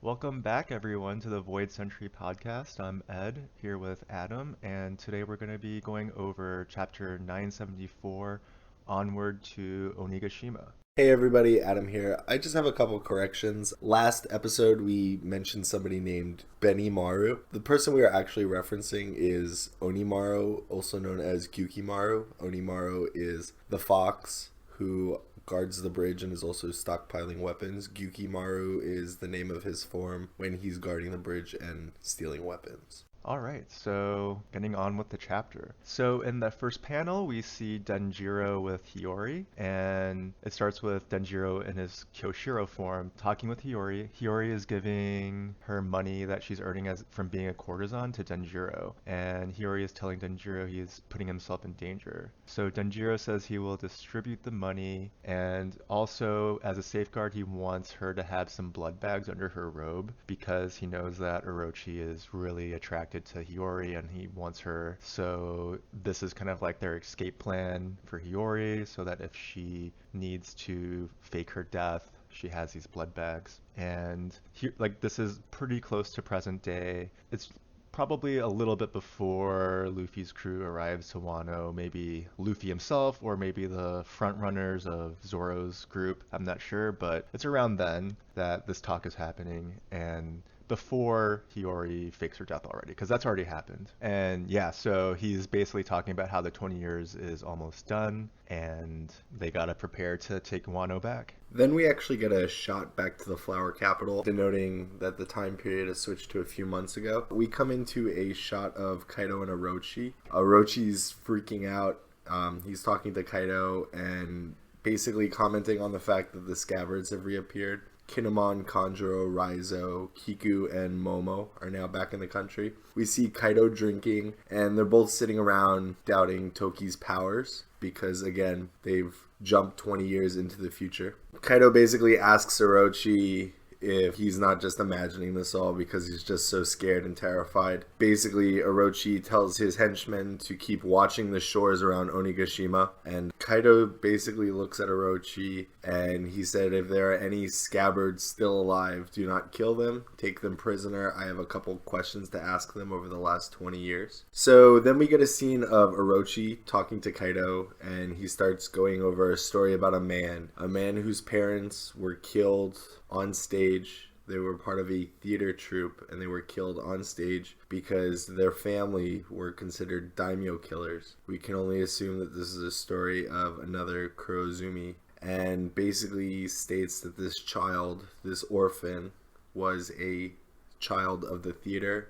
Welcome back, everyone, to the Void Century podcast. I'm Ed, here with Adam, and today we're going to be going over chapter 974, Onward to Onigashima. Hey everybody, Adam here. I just have a couple corrections. Last episode we mentioned somebody named Benimaru. The person we are actually referencing is Onimaru, also known as Gyukimaru. Onimaru is the fox who guards the bridge and is also stockpiling weapons. Gyukimaru is the name of his form when he's guarding the bridge and stealing weapons. All right, so getting on with the chapter. So in the first panel, we see Denjiro with Hiyori, and it starts with Denjiro in his Kyoshiro form talking with Hiyori. Hiyori is giving her money that she's earning as from being a courtesan to Denjiro, and Hiyori is telling Denjiro he's putting himself in danger. So Denjiro says he will distribute the money, and also as a safeguard, he wants her to have some blood bags under her robe because he knows that Orochi is really attracted to Hiyori and he wants her. So this is kind of like their escape plan for Hiyori so that if she needs to fake her death, she has these blood bags. And like this is pretty close to present day. It's probably a little bit before Luffy's crew arrives to Wano, maybe Luffy himself or maybe the front runners of Zoro's group. I'm not sure, but it's around then that this talk is happening and before Hiyori fakes her death already, because that's already happened. And yeah, so he's basically talking about how the 20 years is almost done and they gotta prepare to take Wano back. Then we actually get a shot back to the flower capital, denoting that the time period has switched to a few months ago. We come into a shot of Kaido and Orochi. Orochi's freaking out. He's talking to Kaido and basically commenting on the fact that the scabbards have reappeared. Kinemon, Kanjuro, Raizo, Kiku, and Momo are now back in the country. We see Kaido drinking, and they're both sitting around doubting Toki's powers because, again, they've jumped 20 years into the future. Kaido basically asks Orochi if he's not just imagining this all because he's just so scared and terrified. Basically, Orochi tells his henchmen to keep watching the shores around Onigashima, and Kaido basically looks at Orochi and he said, if there are any scabbards still alive, do not kill them, take them prisoner. I have a couple questions to ask them over the last 20 years. So then we get a scene of Orochi talking to Kaido, and he starts going over a story about a man whose parents were killed on stage. They were part of a theater troupe and they were killed on stage because their family were considered daimyo killers. We can only assume that this is a story of another Kurozumi, and basically states that this child, this orphan, was a child of the theater.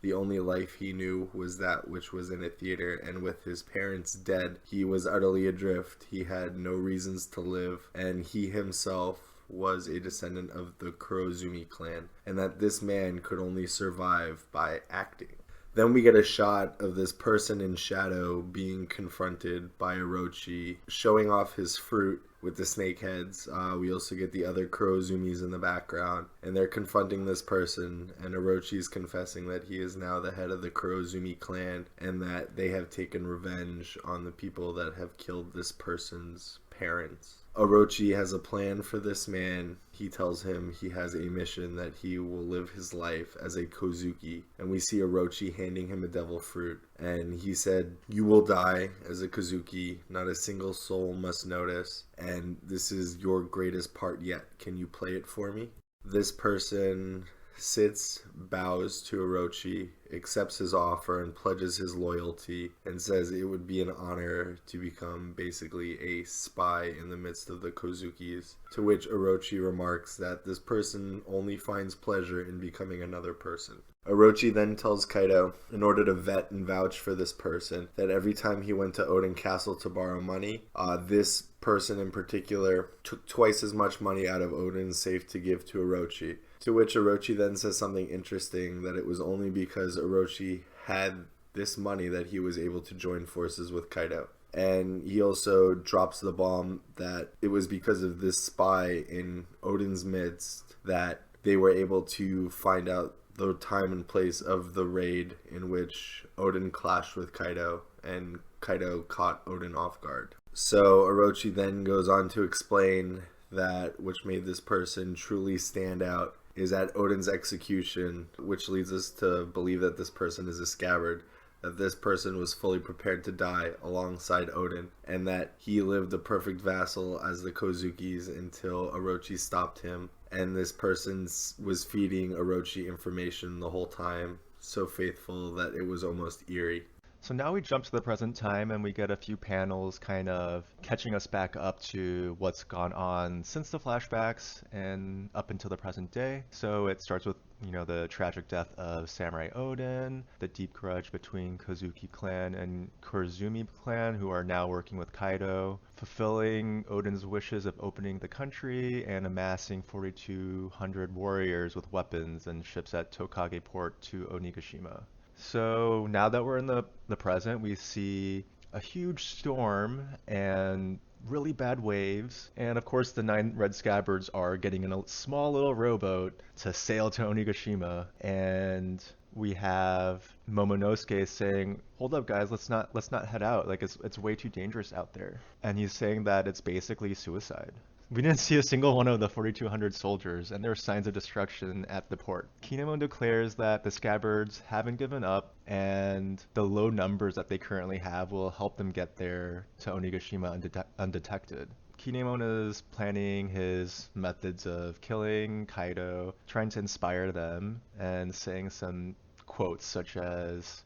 The only life he knew was that which was in a theater, and with his parents dead, he was utterly adrift. He had no reasons to live, and he himself was a descendant of the Kurozumi clan, and that this man could only survive by acting. Then we get a shot of this person in shadow being confronted by Orochi, showing off his fruit with the snake heads. We also get the other Kurozumis in the background, and they're confronting this person, and Orochi is confessing that he is now the head of the Kurozumi clan, and that they have taken revenge on the people that have killed this person's parents. Orochi has a plan for this man. He tells him he has a mission that he will live his life as a Kozuki. And we see Orochi handing him a devil fruit. And he said, you will die as a Kozuki. Not a single soul must notice. And this is your greatest part yet. Can you play it for me? This person sits, bows to Orochi, accepts his offer and pledges his loyalty, and says it would be an honor to become basically a spy in the midst of the Kozukis, to which Orochi remarks that this person only finds pleasure in becoming another person. Orochi then tells Kaido, in order to vet and vouch for this person, that every time he went to Oden Castle to borrow money, this person in particular took twice as much money out of Oden's safe to give to Orochi. To which Orochi then says something interesting, that it was only because Orochi had this money that he was able to join forces with Kaido. And he also drops the bomb that it was because of this spy in Oden's midst that they were able to find out the time and place of the raid in which Oden clashed with Kaido, and Kaido caught Oden off guard. So Orochi then goes on to explain that which made this person truly stand out is at Odin's execution, which leads us to believe that this person is a scabbard, that this person was fully prepared to die alongside Odin, and that he lived a perfect vassal as the Kozukis until Orochi stopped him, and this person was feeding Orochi information the whole time, so faithful that it was almost eerie. So now we jump to the present time and we get a few panels kind of catching us back up to what's gone on since the flashbacks and up until the present day. So it starts with, the tragic death of Samurai Odin, the deep grudge between Kozuki clan and Kurzumi clan, who are now working with Kaido, fulfilling Odin's wishes of opening the country and amassing 4,200 warriors with weapons and ships at Tokage port to Onigashima. So now that we're in the present, we see a huge storm and really bad waves. And of course, the 9 red scabbards are getting in a small little rowboat to sail to Onigashima. And we have Momonosuke saying, "Hold up, guys, let's not head out. Like it's way too dangerous out there." And he's saying that it's basically suicide. We didn't see a single one of the 4,200 soldiers, and there are signs of destruction at the port. Kinemon declares that the scabbards haven't given up, and the low numbers that they currently have will help them get there to Onigashima undetected. Kinemon is planning his methods of killing Kaido, trying to inspire them, and saying some quotes such as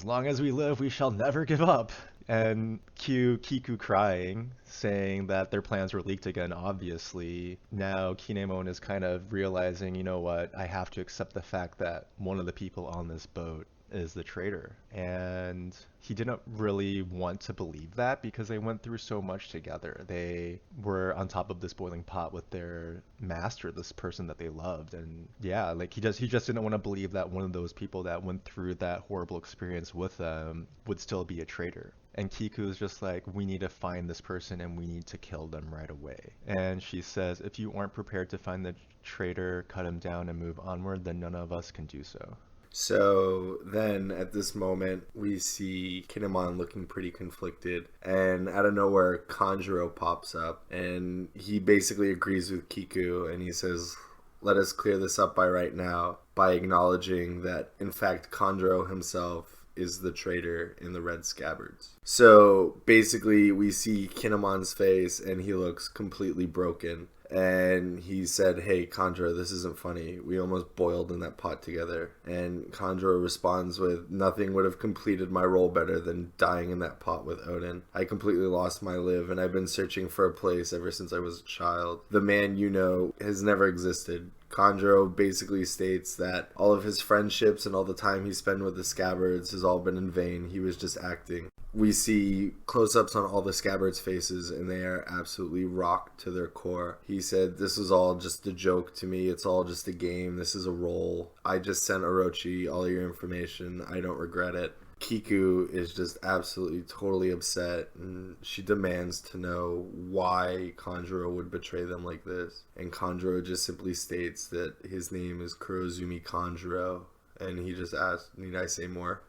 long as we live, we shall never give up." And Kiku crying, saying that their plans were leaked again, obviously. Now Kinemon is kind of realizing, you know what, I have to accept the fact that one of the people on this boat is the traitor. And he didn't really want to believe that because they went through so much together. They were on top of this boiling pot with their master, this person that they loved. And yeah, like he just didn't want to believe that one of those people that went through that horrible experience with them would still be a traitor. And Kiku is just like, we need to find this person and we need to kill them right away. And she says, if you aren't prepared to find the traitor, cut him down and move onward, then none of us can do so. So then at this moment, we see Kinemon looking pretty conflicted, and out of nowhere, Kanjuro pops up, and he basically agrees with Kiku, and he says, let us clear this up right now, by acknowledging that, in fact, Kanjuro himself is the traitor in the red scabbards. So basically, we see Kinemon's face, and he looks completely broken. And he said, hey, Kanjuro, this isn't funny. We almost boiled in that pot together. And Kanjuro responds with, nothing would have completed my role better than dying in that pot with Odin. I completely lost my live, and I've been searching for a place ever since I was a child. The man you know has never existed. Kanjuro basically states that all of his friendships and all the time he spent with the scabbards has all been in vain. He was just acting. We see close-ups on all the scabbards' faces, and they are absolutely rocked to their core. He said, this was all just a joke to me. It's all just a game. This is a role. I just sent Orochi all your information. I don't regret it. Kiku is just absolutely totally upset, and she demands to know why Kanjuro would betray them like this. And Kanjuro just simply states that his name is Kurozumi Kanjuro, and he just asked, need I say more?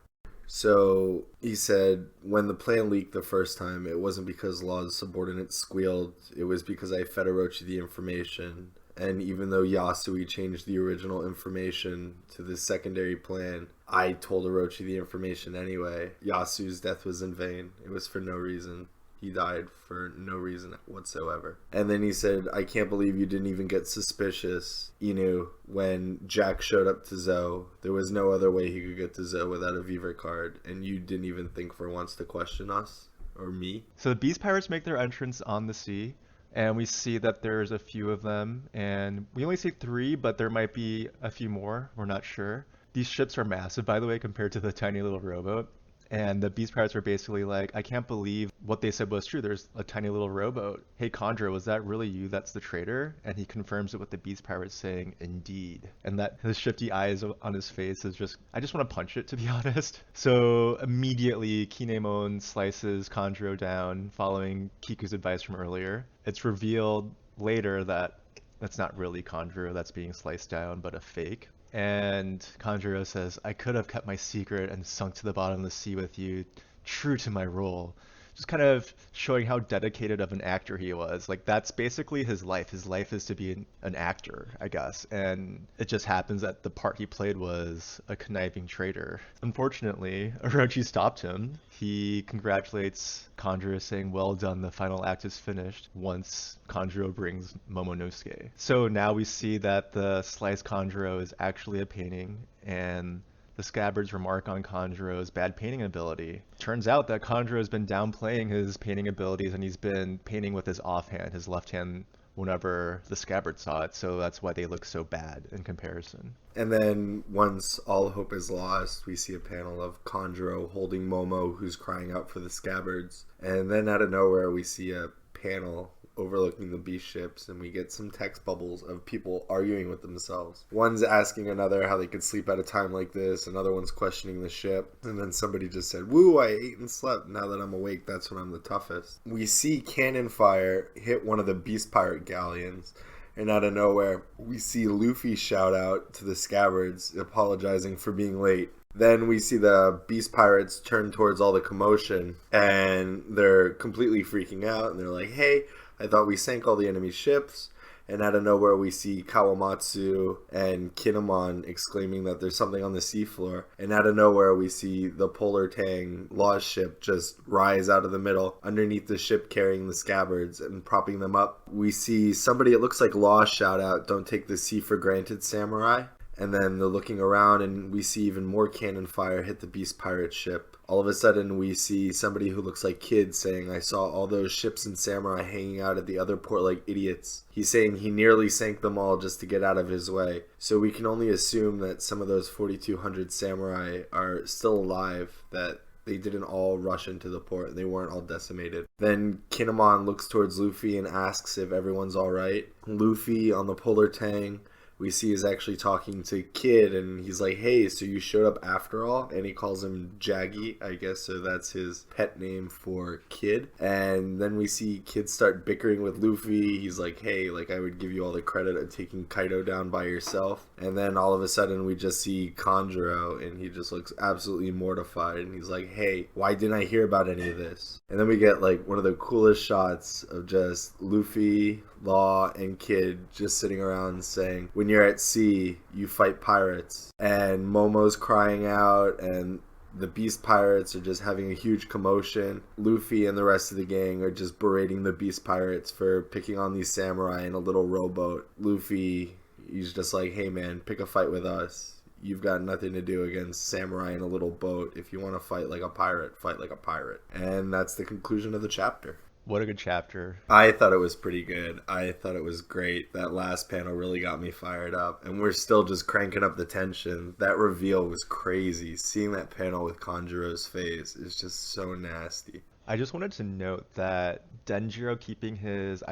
So he said, when the plan leaked the first time, it wasn't because Law's subordinates squealed, it was because I fed Orochi the information. And even though Yasui changed the original information to the secondary plan, I told Orochi the information anyway. Yasui's death was in vain. It was for no reason. He died for no reason whatsoever. And then he said, I can't believe you didn't even get suspicious, Inu, when Jack showed up to Zoe. There was no other way he could get to Zoe without a Viver card, and you didn't even think for once to question us or me. So the Beast Pirates make their entrance on the sea, and we see that there's a few of them, and we only see 3, but there might be a few more. We're not sure. These ships are massive, by the way, compared to the tiny little rowboat. And the Beast Pirates were basically like, I can't believe what they said was true. There's a tiny little rowboat. Hey, Kanjuro, was that really you that's the traitor? And he confirms it with the Beast Pirates saying, indeed. And that his shifty eyes on his face is just, I just want to punch it, to be honest. So immediately, Kinemon slices Kanjuro down, following Kiku's advice from earlier. It's revealed later that that's not really Kanjuro that's being sliced down, but a fake. And Kanjuro says, I could have kept my secret and sunk to the bottom of the sea with you, true to my role. just kind of showing how dedicated of an actor he was. Like that's basically his life. His life is to be an actor, I guess. And it just happens that the part he played was a conniving traitor. Unfortunately, Orochi stopped him. He congratulates Kanjuro, saying, "Well done, the final act is finished," once Kanjuro brings Momonosuke. So now we see that the sliced Kanjuro is actually a painting, and the Scabbards remark on Kanjuro's bad painting ability. Turns out that Kanjuro has been downplaying his painting abilities, and he's been painting with his offhand, his left hand, whenever the Scabbard saw it, so that's why they look so bad in comparison. And then once all hope is lost, we see a panel of Kanjuro holding Momo, who's crying out for the Scabbards. And then out of nowhere, we see a panel overlooking the beast ships, and we get some text bubbles of people arguing with themselves. One's asking another how they could sleep at a time like this, another one's questioning the ship, and then somebody just said, "Woo, I ate and slept. Now that I'm awake, that's when I'm the toughest." We see cannon fire hit one of the beast pirate galleons, and out of nowhere, we see Luffy shout out to the Scabbards, apologizing for being late. Then we see the beast pirates turn towards all the commotion, and they're completely freaking out, and they're like, "Hey, I thought we sank all the enemy ships." And out of nowhere, we see Kawamatsu and Kinemon exclaiming that there's something on the seafloor. And out of nowhere, we see the Polar Tang Law's ship just rise out of the middle underneath the ship carrying the Scabbards and propping them up. We see somebody, it looks like Law, shout out, "Don't take the sea for granted, samurai." And then they're looking around, and we see even more cannon fire hit the beast pirate ship. All of a sudden, we see somebody who looks like Kid saying, "I saw all those ships and samurai hanging out at the other port like idiots." He's saying he nearly sank them all just to get out of his way. So we can only assume that some of those 4,200 samurai are still alive, that they didn't all rush into the port and they weren't all decimated. Then Kinemon looks towards Luffy and asks if everyone's alright. Luffy on the Polar Tang, we see, is actually talking to Kid, and he's like, "Hey, so you showed up after all?" And he calls him Jaggy, I guess, so that's his pet name for Kid. And then we see Kid start bickering with Luffy. He's like, "Hey, like, I would give you all the credit of taking Kaido down by yourself." And then all of a sudden we just see Kanjuro, and he just looks absolutely mortified, and he's like, "Hey, why didn't I hear about any of this?" And then we get like one of the coolest shots of just Luffy, Law, and Kid just sitting around saying, "When you're at sea, you fight pirates." And Momo's crying out, and the beast pirates are just having a huge commotion. Luffy and the rest of the gang are just berating the beast pirates for picking on these samurai in a little rowboat. Luffy, he's just like, "Hey man, pick a fight with us. You've got nothing to do against samurai in a little boat. If you want to fight like a pirate, fight like a pirate." And that's the conclusion of the chapter. What a good chapter. I thought it was pretty good. I thought it was great. That last panel really got me fired up. And we're still just cranking up the tension. That reveal was crazy. Seeing that panel with Kanjuro's face is just so nasty. I just wanted to note that Denjiro keeping his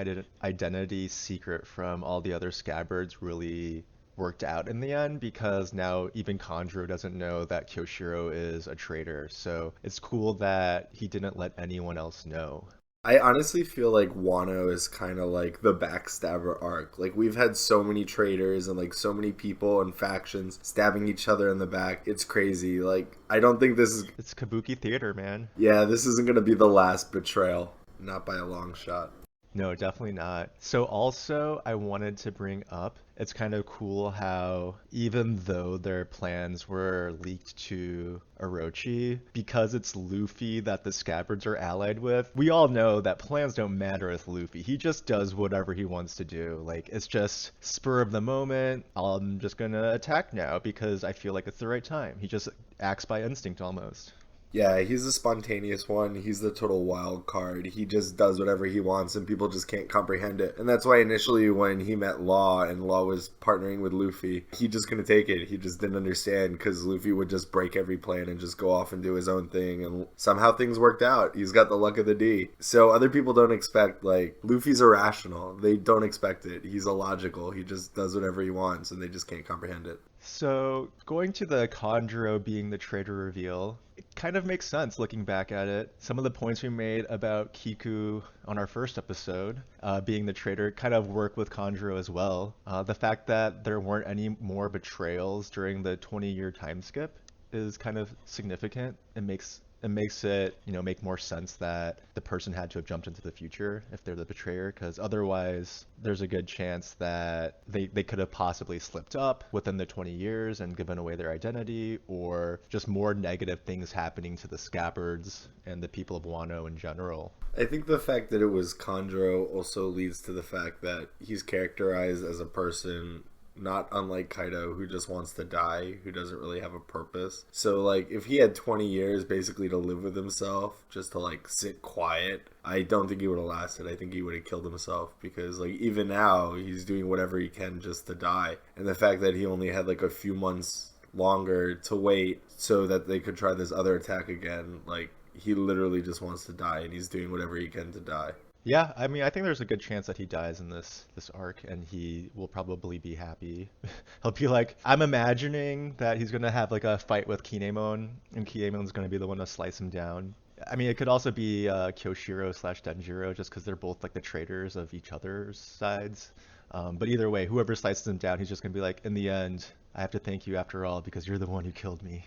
identity secret from all the other Scabbards really worked out in the end, because now even Kanjuro doesn't know that Kyoshiro is a traitor. So it's cool that he didn't let anyone else know. I honestly feel like Wano is kind of like the backstabber arc. Like, we've had so many traitors and like so many people and factions stabbing each other in the back. It's crazy. Like, I don't think this is... It's kabuki theater, man. Yeah, this isn't going to be the last betrayal. Not by a long shot. No, definitely not. So also, I wanted to bring up, it's kind of cool how even though their plans were leaked to Orochi, because it's Luffy that the Scabbards are allied with, we all know that plans don't matter with Luffy. He just does whatever he wants to do. Like, it's just spur of the moment. I'm just gonna attack now because I feel like it's the right time. He just acts by instinct almost. Yeah, he's the spontaneous one. He's the total wild card. He just does whatever he wants, and people just can't comprehend it. And that's why initially when he met Law, and Law was partnering with Luffy, he just couldn't take it. He just didn't understand, because Luffy would just break every plan and just go off and do his own thing. And somehow things worked out. He's got the luck of the D. So other people don't expect, like, Luffy's irrational. They don't expect it. He's illogical. He just does whatever he wants, and they just can't comprehend it. So, going to the Kanjuro being the traitor reveal, it kind of makes sense looking back at it. Some of the points we made about Kiku on our first episode, being the traitor, kind of work with Kanjuro as well. The fact that there weren't any more betrayals during the 20-year time skip is kind of significant. It makes it makes it, make more sense that the person had to have jumped into the future if they're the betrayer, because otherwise there's a good chance that they could have possibly slipped up within the 20 years and given away their identity, or just more negative things happening to the scabbards and the people of Wano in general. I think the fact that it was Kanjuro also leads to the fact that he's characterized as a person not unlike Kaido, who just wants to die, who doesn't really have a purpose. So, like, if he had 20 years basically to live with himself, just to, like, sit quiet, I don't think he would have lasted. I think he would have killed himself because, like, even now, he's doing whatever he can just to die. And the fact that he only had, like, a few months longer to wait so that they could try this other attack again, like, he literally just wants to die, and he's doing whatever he can to die. Yeah, I mean, I think there's a good chance that he dies in this arc, and he will probably be happy. He'll be like, I'm imagining that he's gonna have like a fight with Kinemon, and Kinemon's gonna be the one to slice him down. I mean, it could also be Kyoshiro slash Denjiro, just because they're both like the traitors of each other's sides. But either way, whoever slices him down, he's just gonna be like, in the end, I have to thank you after all because you're the one who killed me.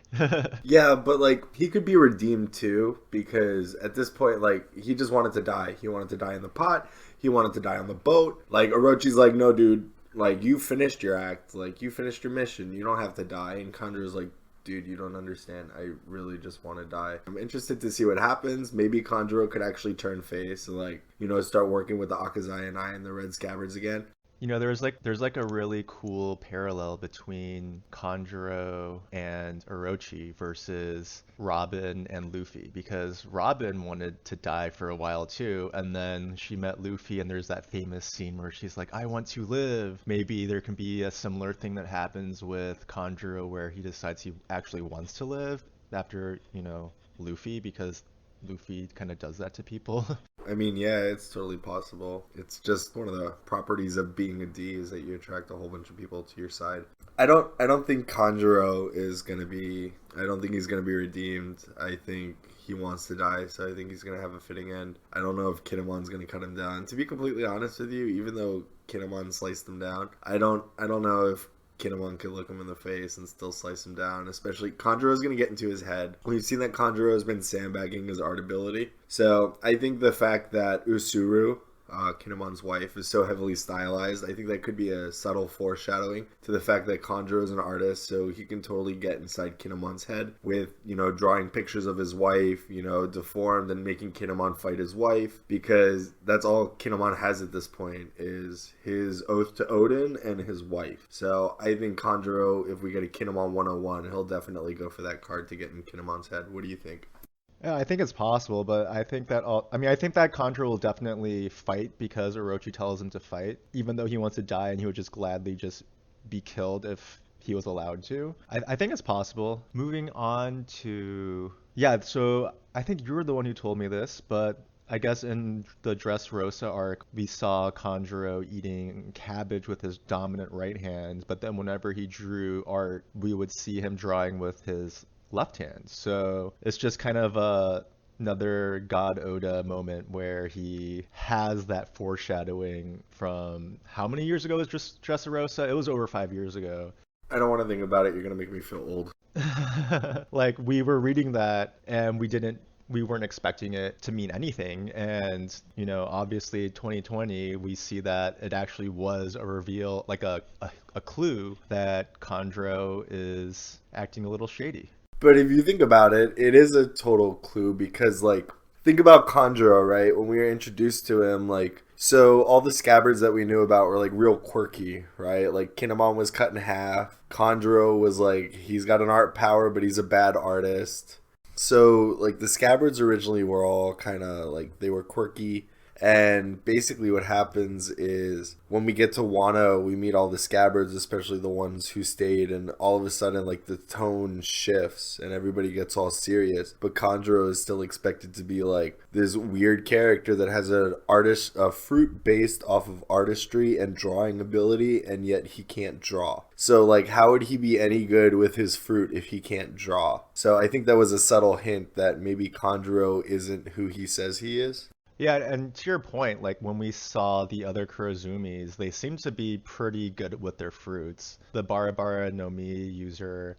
Yeah, but like he could be redeemed too because at this point, like he just wanted to die. He wanted to die in the pot. He wanted to die on the boat. Like Orochi's like, no, dude. Like you finished your act. Like you finished your mission. You don't have to die. And Kanjuro's like, dude, you don't understand. I really just want to die. I'm interested to see what happens. Maybe Kanjuro could actually turn face and like start working with the Akazai and the Red Scabbards again. There's like a really cool parallel between Kanjuro and Orochi versus Robin and Luffy, because Robin wanted to die for a while too, and then she met Luffy and there's that famous scene where she's like, I want to live. Maybe there can be a similar thing that happens with Kanjuro where he decides he actually wants to live after, Luffy, because Luffy kind of does that to people. I mean, yeah, it's totally possible. It's just one of the properties of being a D is that you attract a whole bunch of people to your side. I don't think Kanjuro is gonna be. I don't think he's gonna be redeemed. I think he wants to die, so I think he's gonna have a fitting end. I don't know if Kinemon's gonna cut him down. To be completely honest with you, even though Kinemon sliced him down, I don't know if Kinemon could look him in the face and still slice him down, especially Kanjuro's going to get into his head. We've seen that Kanjuro has been sandbagging his art ability. So I think the fact that Usuru, Kinemon's wife, is so heavily stylized, I think that could be a subtle foreshadowing to the fact that Kanjuro is an artist, so he can totally get inside Kinemon's head with, drawing pictures of his wife, deformed and making Kinemon fight his wife, because that's all Kinemon has at this point is his oath to Odin and his wife. So I think Kanjuro, if we get a Kinemon 101, he'll definitely go for that card to get in Kinemon's head. What do you think? Yeah, I think it's possible, but I think that I think that Contra will definitely fight because Orochi tells him to fight, even though he wants to die and he would just gladly just be killed if he was allowed to. I think it's possible. Moving on to... Yeah, so I think you were the one who told me this, but I guess in the Dressrosa arc, we saw Kanjuro eating cabbage with his dominant right hand, but then whenever he drew art, we would see him drawing with his left hand. So it's just kind of another God Oda moment where he has that foreshadowing from how many years ago was Dressrosa? It was over 5 years ago. I don't want to think about it. You're going to make me feel old. Like we were reading that and we weren't expecting it to mean anything, and obviously 2020 we see that it actually was a reveal, like a clue that Kanjuro is acting a little shady. But if you think about it, it is a total clue because, like, think about Kanjuro, right? When we were introduced to him, like, so all the scabbards that we knew about were, like, real quirky, right? Like, Kinemon was cut in half. Kanjuro was, like, he's got an art power, but he's a bad artist. So, like, the scabbards originally were all kind of, like, they were quirky. And basically what happens is when we get to Wano, we meet all the scabbards, especially the ones who stayed, and all of a sudden, like, the tone shifts and everybody gets all serious. But Kanjuro is still expected to be, like, this weird character that has a fruit based off of artistry and drawing ability, and yet he can't draw. So, like, how would he be any good with his fruit if he can't draw? So I think that was a subtle hint that maybe Kanjuro isn't who he says he is. Yeah, and to your point, like when we saw the other Kurozumis, they seem to be pretty good with their fruits. The Barabara no Mi user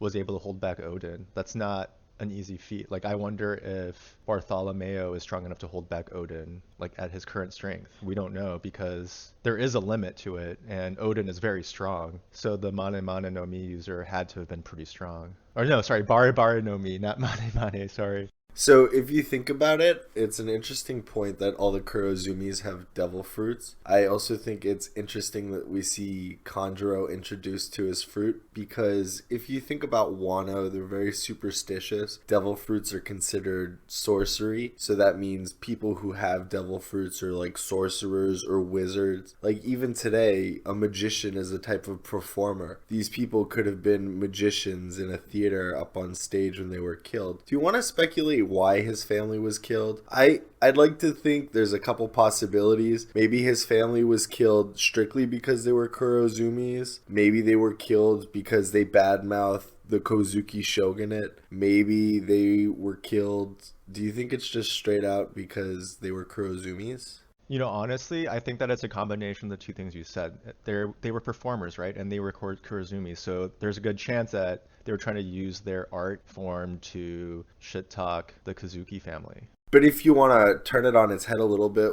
was able to hold back Odin. That's not an easy feat. Like, I wonder if Bartholomew is strong enough to hold back Odin, like at his current strength. We don't know because there is a limit to it, and Odin is very strong. So the Mane Mane no Mi user had to have been pretty strong. Or no, sorry, Bare Bare no Mi, not Mane Mane, sorry. So if you think about it, it's an interesting point that all the Kurozumis have devil fruits. I also think it's interesting that we see Kanjuro introduced to his fruit, because if you think about Wano, they're very superstitious. Devil fruits are considered sorcery, so that means people who have devil fruits are like sorcerers or wizards. Like even today, a magician is a type of performer. These people could have been magicians in a theater up on stage when they were killed. Do you want to speculate why his family was killed? I'd like to think there's a couple possibilities. Maybe his family was killed strictly because they were Kurozumis. Maybe they were killed because they badmouthed the Kozuki shogunate. Maybe they were killed. Do you think it's just straight out because they were Kurozumis? You know, honestly, I think that it's a combination of the two things you said. They were performers, right? And they were Kurozumi, so there's a good chance that they were trying to use their art form to shit talk the Kazuki family. But if you want to turn it on its head a little bit,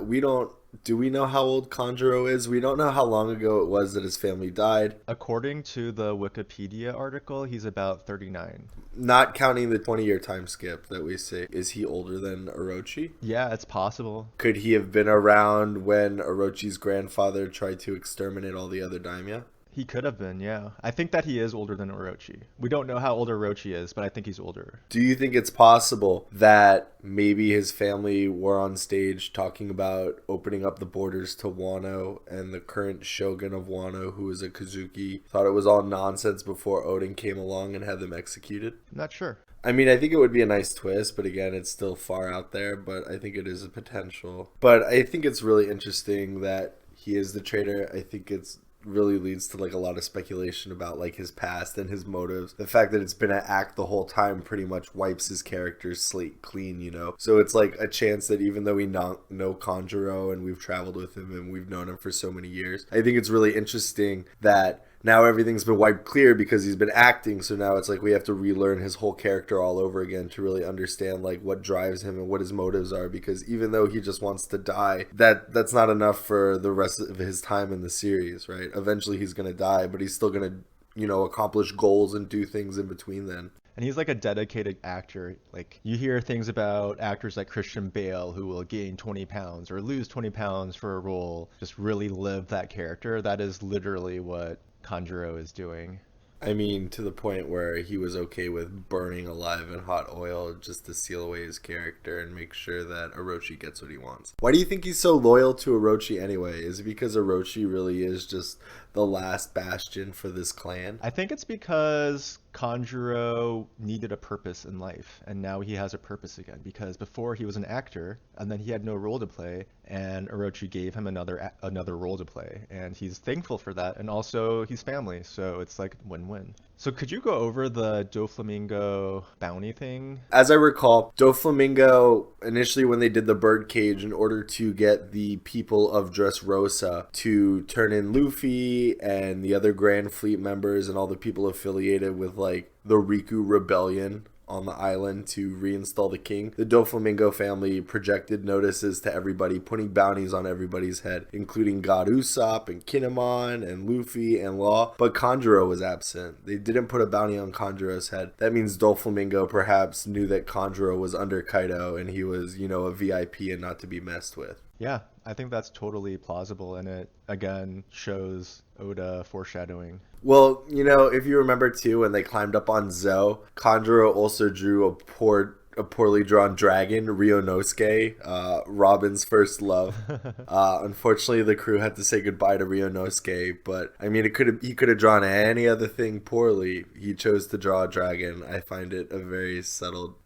do we know how old Kanjuro is? We don't know how long ago it was that his family died. According to the Wikipedia article, he's about 39. Not counting the 20-year time skip that we see. Is he older than Orochi? Yeah, it's possible. Could he have been around when Orochi's grandfather tried to exterminate all the other daimyo? He could have been, yeah. I think that he is older than Orochi. We don't know how old Orochi is, but I think he's older. Do you think it's possible that maybe his family were on stage talking about opening up the borders to Wano, and the current shogun of Wano, who is a Kazuki, thought it was all nonsense before Odin came along and had them executed? I'm not sure. I mean, I think it would be a nice twist, but again, it's still far out there, but I think it is a potential. But I think it's really interesting that he is the traitor. I think it's really leads to like a lot of speculation about like his past and his motives. The fact that it's been an act the whole time pretty much wipes his character's slate clean, you know? So it's like a chance that even though we know Kanjuro and we've traveled with him and we've known him for so many years, I think it's really interesting that now everything's been wiped clear because he's been acting. So now it's like we have to relearn his whole character all over again to really understand like what drives him and what his motives are. Because even though he just wants to die, that's not enough for the rest of his time in the series, right? Eventually he's going to die, but he's still going to, you know, accomplish goals and do things in between then. And he's like a dedicated actor. Like, you hear things about actors like Christian Bale who will gain 20 pounds or lose 20 pounds for a role, just really live that character. That is literally what Kanjuro is doing. I mean, to the point where he was okay with burning alive in hot oil just to seal away his character and make sure that Orochi gets what he wants. Why do you think he's so loyal to Orochi anyway? Is it because Orochi really is just the last bastion for this clan? I think it's because Kanjuro needed a purpose in life, and now he has a purpose again, because before he was an actor, and then he had no role to play, and Orochi gave him another role to play, and he's thankful for that, and also he's family, so it's like win-win. So could you go over the Doflamingo bounty thing? As I recall, Doflamingo, initially when they did the birdcage, in order to get the people of Dressrosa to turn in Luffy and the other Grand Fleet members and all the people affiliated with like the Riku Rebellion on the island to reinstall the king, the Doflamingo family projected notices to everybody, putting bounties on everybody's head, including God Usopp and Kinemon and Luffy and Law, but Kanjuro was absent. They didn't put a bounty on Kanjuro's head. That means Doflamingo perhaps knew that Kanjuro was under Kaido and he was, you know, a VIP and not to be messed with. Yeah, I think that's totally plausible, and it, again, shows Oda foreshadowing. Well, you know, if you remember too, when they climbed up on Zo, Kanjuro also drew a poorly drawn dragon, Ryonosuke, Robin's first love. Unfortunately, the crew had to say goodbye to Ryonosuke, but I mean, he could have drawn any other thing poorly. He chose to draw a dragon. I find it a very subtle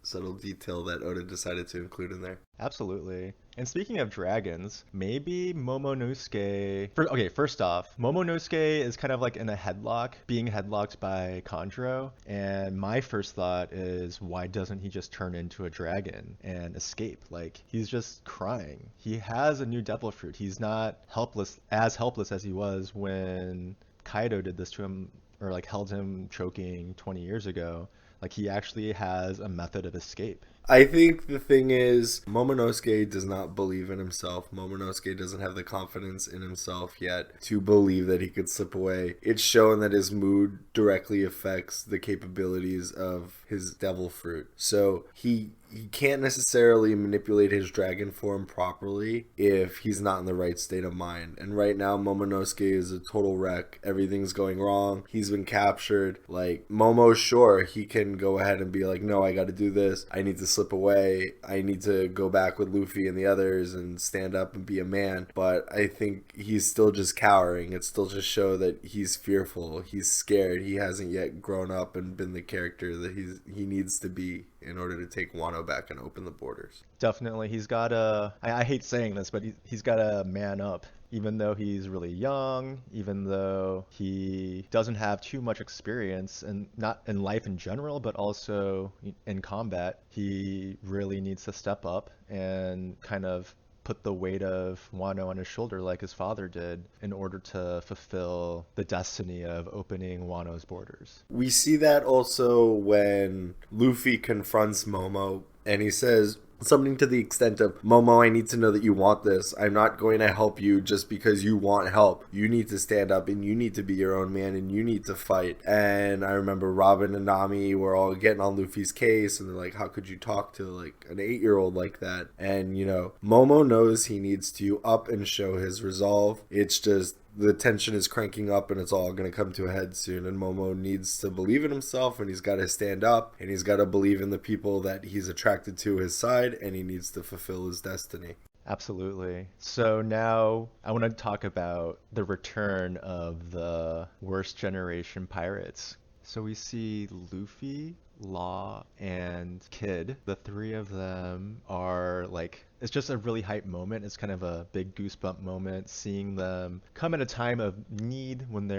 detail that Oda decided to include in there. Absolutely. And speaking of dragons, maybe Momonosuke... First off, Momonosuke is kind of like in a headlock, being headlocked by Kanjuro. And my first thought is, why doesn't he just turn into a dragon and escape? Like, he's just crying. He has a new devil fruit. He's not helpless as he was when Kaido did this to him, or like held him choking 20 years ago. Like he actually has a method of escape. I think the thing is, Momonosuke does not believe in himself. Momonosuke doesn't have the confidence in himself yet to believe that he could slip away. It's shown that his mood directly affects the capabilities of his devil fruit. So he can't necessarily manipulate his dragon form properly if he's not in the right state of mind. And right now, Momonosuke is a total wreck. Everything's going wrong. He's been captured. Like, Momo, sure, he can go ahead and be like, no, I got to do this. I need to slip away. I need to go back with Luffy and the others and stand up and be a man. But I think he's still just cowering. It still just shows that he's fearful. He's scared. He hasn't yet grown up and been the character that he needs to be in order to take Wano back and open the borders. Definitely, he's got to, I hate saying this, but he's got to man up. Even though he's really young, even though he doesn't have too much experience, and not in life in general, but also in combat, he really needs to step up and kind of put the weight of Wano on his shoulder like his father did in order to fulfill the destiny of opening Wano's borders. We see that also when Luffy confronts Momo and he says something to the extent of, Momo, I need to know that you want this. I'm not going to help you just because you want help. You need to stand up and you need to be your own man and you need to fight. And I remember Robin and Nami were all getting on Luffy's case and they're like, how could you talk to like an 8-year-old like that? And you know, Momo knows he needs to up and show his resolve. It's just the tension is cranking up and it's all going to come to a head soon, and Momo needs to believe in himself and he's got to stand up and he's got to believe in the people that he's attracted to his side, and he needs to fulfill his destiny. Absolutely. So now I want to talk about the return of the worst generation pirates. So we see Luffy, Law, and Kid. The three of them are like, it's just a really hype moment. It's kind of a big goosebump moment seeing them come at a time of need when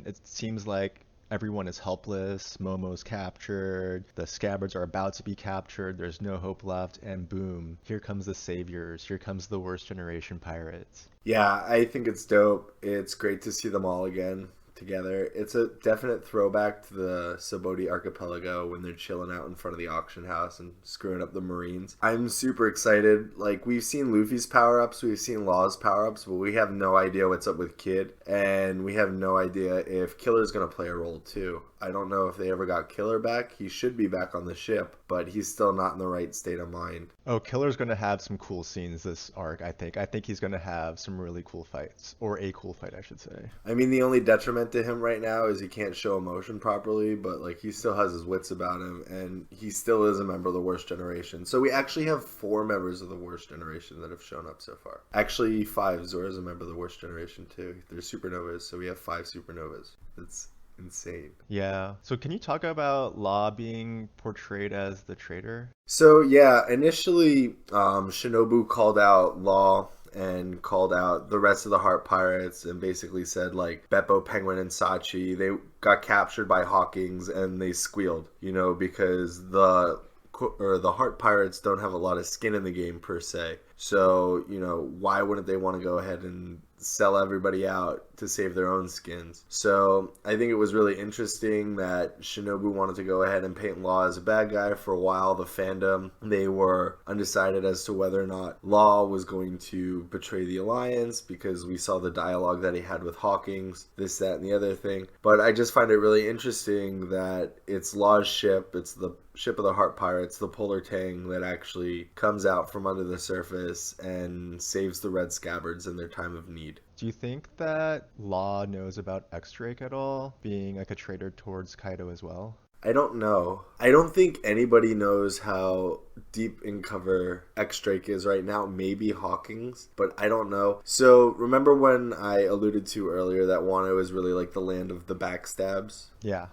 it seems like everyone is helpless. Momo's captured, the scabbards are about to be captured, there's no hope left, and boom, here comes the saviors, here comes the worst generation pirates. Yeah, I think it's dope. It's great to see them all again together. It's a definite throwback to the Subodi archipelago when they're chilling out in front of the auction house and screwing up the Marines. I'm super excited. Like, we've seen Luffy's power-ups, we've seen Law's power-ups, but we have no idea what's up with Kid, and we have no idea if Killer's going to play a role too. I don't know if they ever got Killer back. He should be back on the ship, but he's still not in the right state of mind. Oh, Killer's going to have some cool scenes this arc, I think. I think he's going to have some really cool fights, or a cool fight, I should say. I mean, the only detriment to him right now is he can't show emotion properly, but like he still has his wits about him, and he still is a member of the worst generation. So we actually have 4 members of the worst generation that have shown up so far. Actually 5. Zora's a member of the worst generation too. They're supernovas, so we have 5 supernovas. That's insane. Yeah. So can you talk about Law being portrayed as the traitor? So yeah, initially Shinobu called out Law and called out the rest of the Heart Pirates and basically said like Beppo, Penguin, and Sachi, they got captured by Hawkins and they squealed, you know, because the Heart Pirates don't have a lot of skin in the game per se. So, you know, why wouldn't they want to go ahead and sell everybody out to save their own skins? So I think it was really interesting that Shinobu wanted to go ahead and paint Law as a bad guy. For a while, the fandom, they were undecided as to whether or not Law was going to betray the Alliance, because we saw the dialogue that he had with Hawkins, this, that, and the other thing. But I just find it really interesting that it's Law's ship, it's the ship of the Heart Pirates, the Polar Tang, that actually comes out from under the surface and saves the Red Scabbards in their time of need. Do you think that Law knows about X-Drake at all, being like a traitor towards Kaido as well? I don't know. I don't think anybody knows how deep in cover X-Drake is right now. Maybe Hawkins, but I don't know. So remember when I alluded to earlier that Wano is really like the land of the backstabs? Yeah.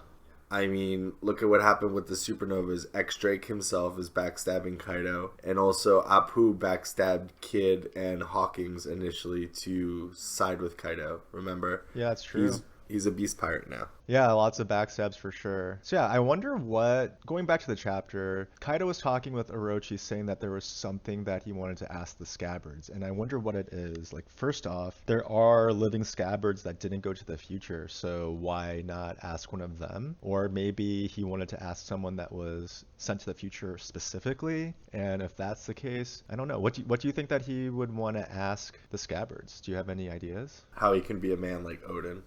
I mean, look at what happened with the supernovas. X-Drake himself is backstabbing Kaido, and also Apu backstabbed Kid and Hawkins initially to side with Kaido, remember? Yeah, that's true. He's a beast pirate now. Yeah, lots of backstabs for sure. So yeah, I wonder what, going back to the chapter, Kaido was talking with Orochi saying that there was something that he wanted to ask the scabbards, and I wonder what it is. Like, first off, there are living scabbards that didn't go to the future, so why not ask one of them? Or maybe he wanted to ask someone that was sent to the future specifically, and if that's the case, I don't know. What do you think that he would want to ask the scabbards? Do you have any ideas? How he can be a man like Odin.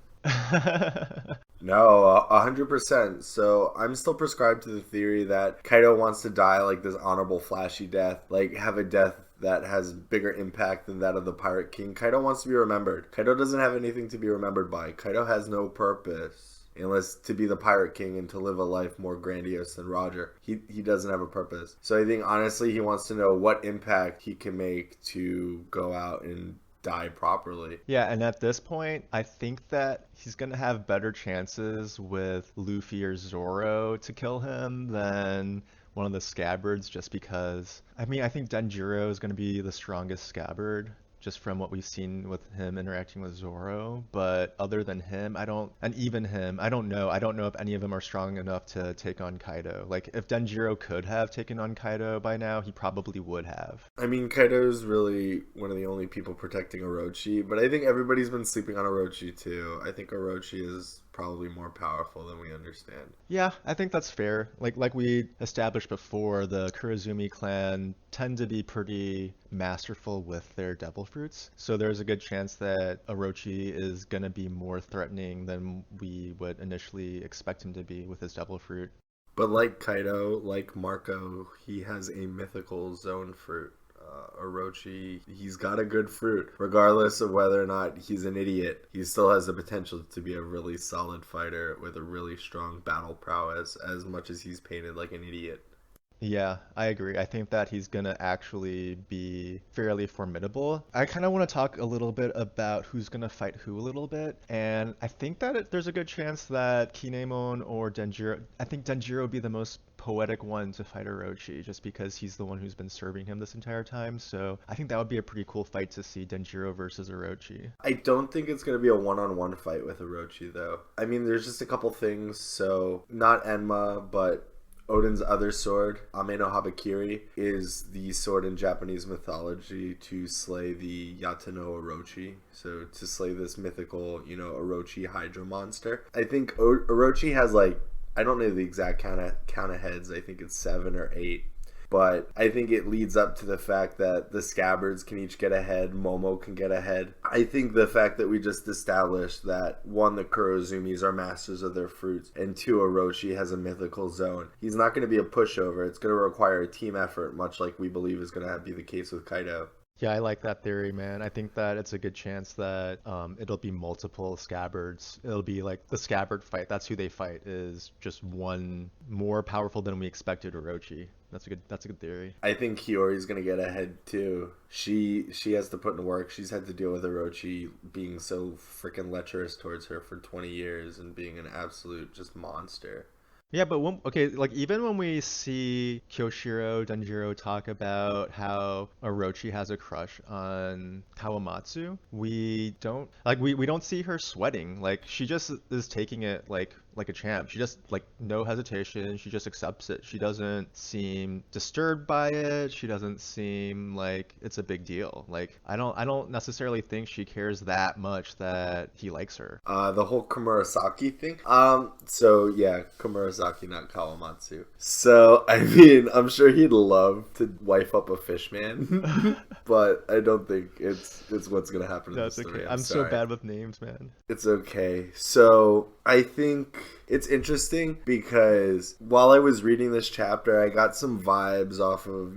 No, 100%. So I'm still prescribed to the theory that Kaido wants to die like this honorable, flashy death, like have a death that has bigger impact than that of the Pirate King. Kaido wants to be remembered. Kaido doesn't have anything to be remembered by. Kaido has no purpose. Unless to be the Pirate King and to live a life more grandiose than Roger. He doesn't have a purpose. So I think honestly he wants to know what impact he can make to go out and die properly. Yeah, and at this point, I think that he's gonna have better chances with Luffy or Zoro to kill him than one of the scabbards, just because, I mean, I think Denjiro is gonna be the strongest scabbard, just from what we've seen with him interacting with Zoro. But other than him, and even him, I don't know. I don't know if any of them are strong enough to take on Kaido. Like, if Denjiro could have taken on Kaido by now, he probably would have. I mean, Kaido's really one of the only people protecting Orochi, but I think everybody's been sleeping on Orochi too. I think Orochi is probably more powerful than we understand. Yeah, I think that's fair. Like we established before, the Kurozumi clan tend to be pretty masterful with their devil fruits. So there's a good chance that Orochi is gonna be more threatening than we would initially expect him to be with his devil fruit. But like Kaido, like Marco, he has a mythical zone fruit. Orochi, he's got a good fruit. Regardless of whether or not he's an idiot, he still has the potential to be a really solid fighter with a really strong battle prowess, as much as he's painted like an idiot. Yeah, I agree. I think that he's gonna actually be fairly formidable. I kind of want to talk a little bit about who's gonna fight who a little bit, and I think that there's a good chance that Kinemon or Denjiro. I think Denjiro would be the most poetic one to fight Orochi, just because he's the one who's been serving him this entire time. So I think that would be a pretty cool fight to see, Denjiro versus Orochi. I don't think it's going to be a one-on-one fight with Orochi, though. I mean, there's just a couple things. So, not Enma, but Odin's other sword, Ame no Habakiri, is the sword in Japanese mythology to slay the Yatano Orochi. So to slay this mythical, Orochi Hydra monster. I think Orochi has I don't know the exact count of heads. I think it's 7 or 8. But I think it leads up to the fact that the scabbards can each get a head, Momo can get a head. I think the fact that we just established that, 1, the Kurozumis are masters of their fruits, and 2, Orochi has a mythical zone. He's not going to be a pushover. It's going to require a team effort, much like we believe is going to be the case with Kaido. Yeah, I like that theory, man. I think that it's a good chance that it'll be multiple scabbards. It'll be like the scabbard fight. That's who they fight, is just one more powerful than we expected Orochi. That's a good theory. I think Hiyori's gonna get ahead too. She has to put in work. She's had to deal with Orochi being so freaking lecherous towards her for 20 years and being an absolute just monster. Yeah, but like even when we see Kyoshiro, Denjiro talk about how Orochi has a crush on Kawamatsu, we don't see her sweating. Like, she just is taking it like a champ. She just, like, no hesitation. She just accepts it. She doesn't seem disturbed by it. She doesn't seem like it's a big deal. Like, I don't necessarily think she cares that much that he likes her. The whole Komurasaki thing. So yeah, Komurasaki, not Kawamatsu. So I mean, I'm sure he'd love to wife up a fishman, but I don't think it's what's gonna happen. That's in the story. okay. I'm so bad with names, man. It's okay. So I think it's interesting because while I was reading this chapter, I got some vibes off of,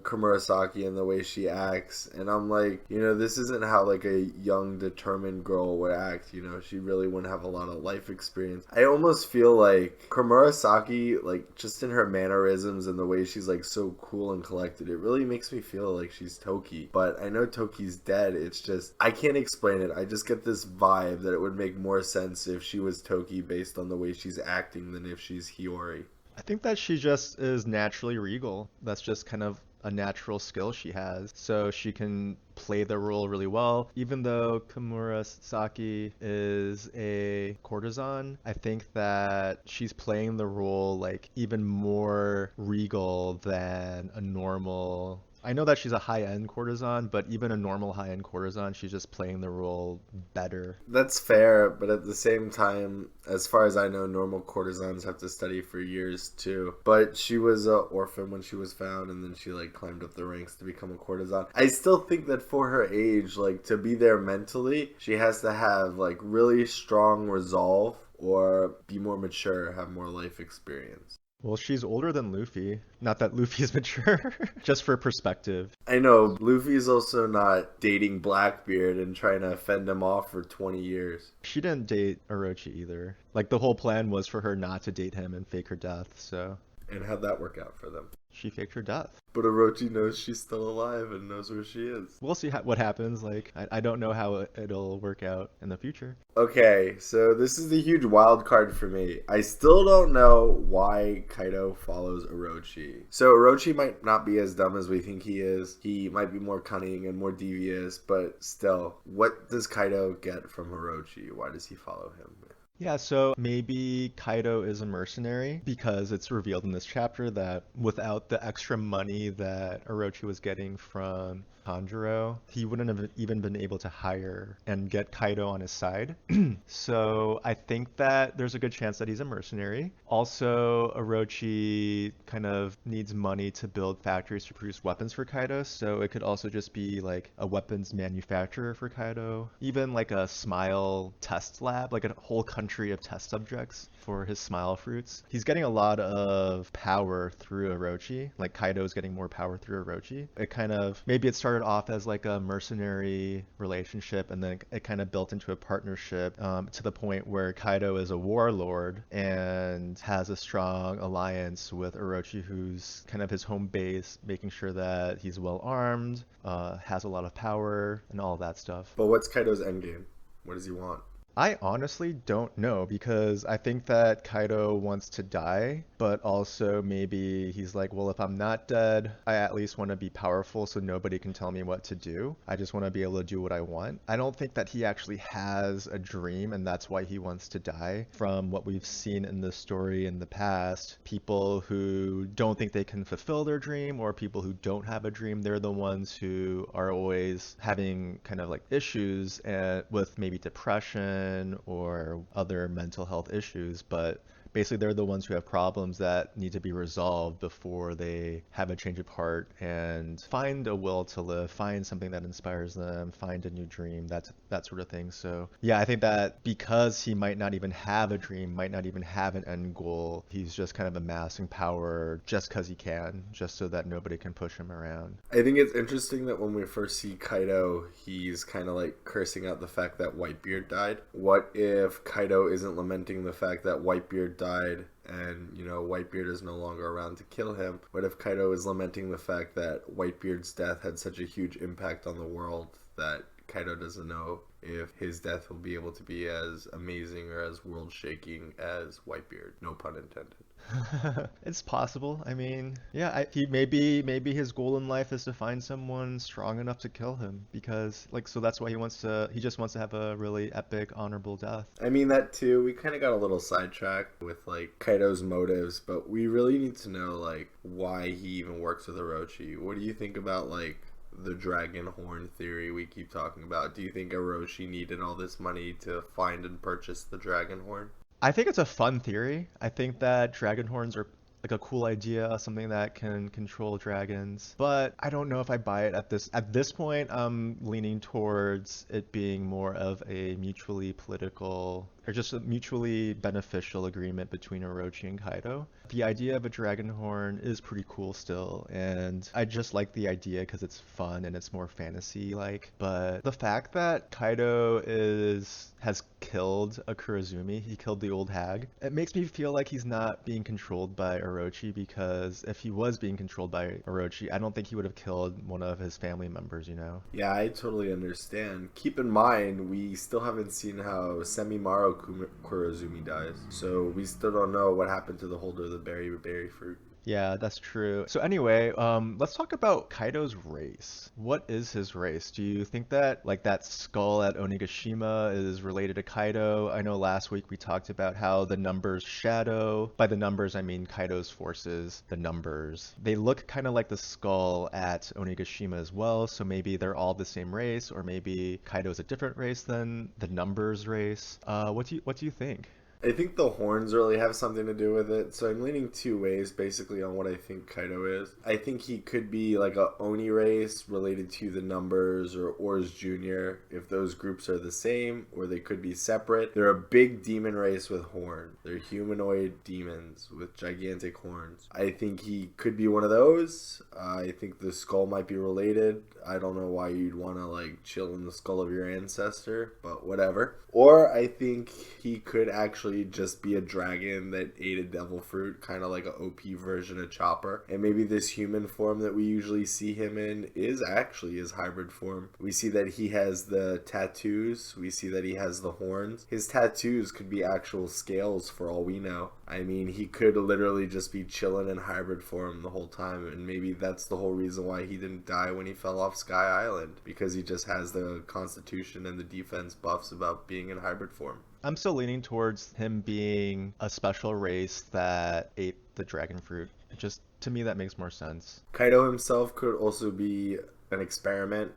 Komurasaki and the way she acts. And I'm like, this isn't how like a young, determined girl would act. She really wouldn't have a lot of life experience. I almost feel like Komurasaki, like just in her mannerisms and the way she's like so cool and collected, it really makes me feel like she's Toki. But I know Toki's dead. It's just, I can't explain it. I just get this vibe that it would make more sense if she was Toki based on the way she's acting than if she's Hiyori. I think that she just is naturally regal. That's just kind of a natural skill she has. So she can play the role really well. Even though Kimura Sasaki is a courtesan, I think that she's playing the role like even more regal than a normal. I know that she's a high-end courtesan, but even a normal high-end courtesan, she's just playing the role better. That's fair, but at the same time, as far as I know, normal courtesans have to study for years too. But she was an orphan when she was found, and then she like climbed up the ranks to become a courtesan. I still think that for her age, like to be there mentally, she has to have like really strong resolve or be more mature, have more life experience. Well, she's older than Luffy. Not that Luffy's mature, just for perspective. I know, Luffy's also not dating Blackbeard and trying to fend him off for 20 years. She didn't date Orochi either. Like, the whole plan was for her not to date him and fake her death, so And how'd that work out for them? she faked her death. But Orochi knows she's still alive and knows where she is. We'll see what happens. Like, I don't know how it'll work out in the future. Okay, so this is the huge wild card for me. I still don't know why Kaido follows Orochi. So Orochi might not be as dumb as we think he is. He might be more cunning and more devious, but still, what does Kaido get from Orochi? Why does he follow him? Yeah, so maybe Kaido is a mercenary because it's revealed in this chapter that without the extra money that Orochi was getting from Tanjiro, he wouldn't have even been able to hire and get Kaido on his side. So I think that there's a good chance that he's a mercenary. Also, Orochi kind of needs money to build factories to produce weapons for Kaido, so it could also just be like a weapons manufacturer for Kaido. Even like a smile test lab, like a whole country of test subjects for his smile fruits. He's getting a lot of power through Orochi. Like Kaido's getting more power through Orochi. It kind of, maybe it started off as like a mercenary relationship and then it kind of built into a partnership to the point where Kaido is a warlord and has a strong alliance with Orochi, who's kind of his home base, making sure that he's well armed, has a lot of power and all that stuff. But what's Kaido's endgame? What does he want? I honestly don't know because I think that Kaido wants to die, but also maybe he's like, well, if I'm not dead, I at least want to be powerful so nobody can tell me what to do. I just want to be able to do what I want. I don't think that he actually has a dream and that's why he wants to die. From what we've seen in the story in the past, people who don't think they can fulfill their dream or people who don't have a dream, they're the ones who are always having kind of like issues with maybe depression or other mental health issues, but basically they're the ones who have problems that need to be resolved before they have a change of heart and find a will to live, find something that inspires them, find a new dream, that sort of thing. So yeah, I think that because he might not even have a dream, might not even have an end goal, he's just kind of amassing power just because he can, just so that nobody can push him around. I think it's interesting that when we first see Kaido, he's kind of like cursing out the fact that Whitebeard died. What if Kaido isn't lamenting the fact that Whitebeard died and, you know, Whitebeard is no longer around to kill him? What if Kaido is lamenting the fact that Whitebeard's death had such a huge impact on the world that Kaido doesn't know if his death will be able to be as amazing or as world-shaking as Whitebeard? No pun intended. It's possible. I mean, yeah, he maybe his goal in life is to find someone strong enough to kill him because like so that's why he just wants to have a really epic honorable death. I mean that too. We kind of got a little sidetracked with like Kaido's motives, but we really need to know like why he even works with Orochi. What do you think about like the dragon horn theory we keep talking about? Do you think Orochi needed all this money to find and purchase the dragon horn? I think it's a fun theory. I think that dragon horns are like a cool idea, something that can control dragons. But I don't know if I buy it at this point. I'm leaning towards it being more of a mutually political or just a mutually beneficial agreement between Orochi and Kaido. The idea of a dragon horn is pretty cool still, and I just like the idea because it's fun and it's more fantasy-like. But the fact that Kaido has killed a Kurozumi, he killed the old hag, it makes me feel like he's not being controlled by Orochi, because if he was being controlled by Orochi, I don't think he would have killed one of his family members, you know? Yeah, I totally understand. Keep in mind, we still haven't seen how Semimaru Kurozumi dies, so we still don't know what happened to the holder of the berry fruit. Yeah, that's true. So anyway, let's talk about Kaido's race. What is his race? Do you think that like that skull at Onigashima is related to Kaido? I know last week we talked about how the numbers shadow, by the numbers I mean Kaido's forces, the numbers. They look kind of like the skull at Onigashima as well, so maybe they're all the same race, or maybe Kaido's a different race than the numbers race. What do you think? I think the horns really have something to do with it. So I'm leaning two ways basically on what I think Kaido is. I think he could be like a Oni race related to the numbers or Ors Jr. if those groups are the same, or they could be separate. They're a big demon race with horn. They're humanoid demons with gigantic horns. I think he could be one of those. I think the skull might be related. I don't know why you'd want to like chill in the skull of your ancestor, but whatever. Or I think he could actually just be a dragon that ate a devil fruit, kind of like an OP version of Chopper. And maybe this human form that we usually see him in is actually his hybrid form. We see that he has the tattoos. We see that he has the horns. His tattoos could be actual scales for all we know. I mean, he could literally just be chilling in hybrid form the whole time, and maybe that's the whole reason why he didn't die when he fell off Sky Island, because he just has the constitution and the defense buffs about being in hybrid form. I'm still leaning towards him being a special race that ate the dragon fruit. Just to me, that makes more sense. Kaido himself could also be an experiment.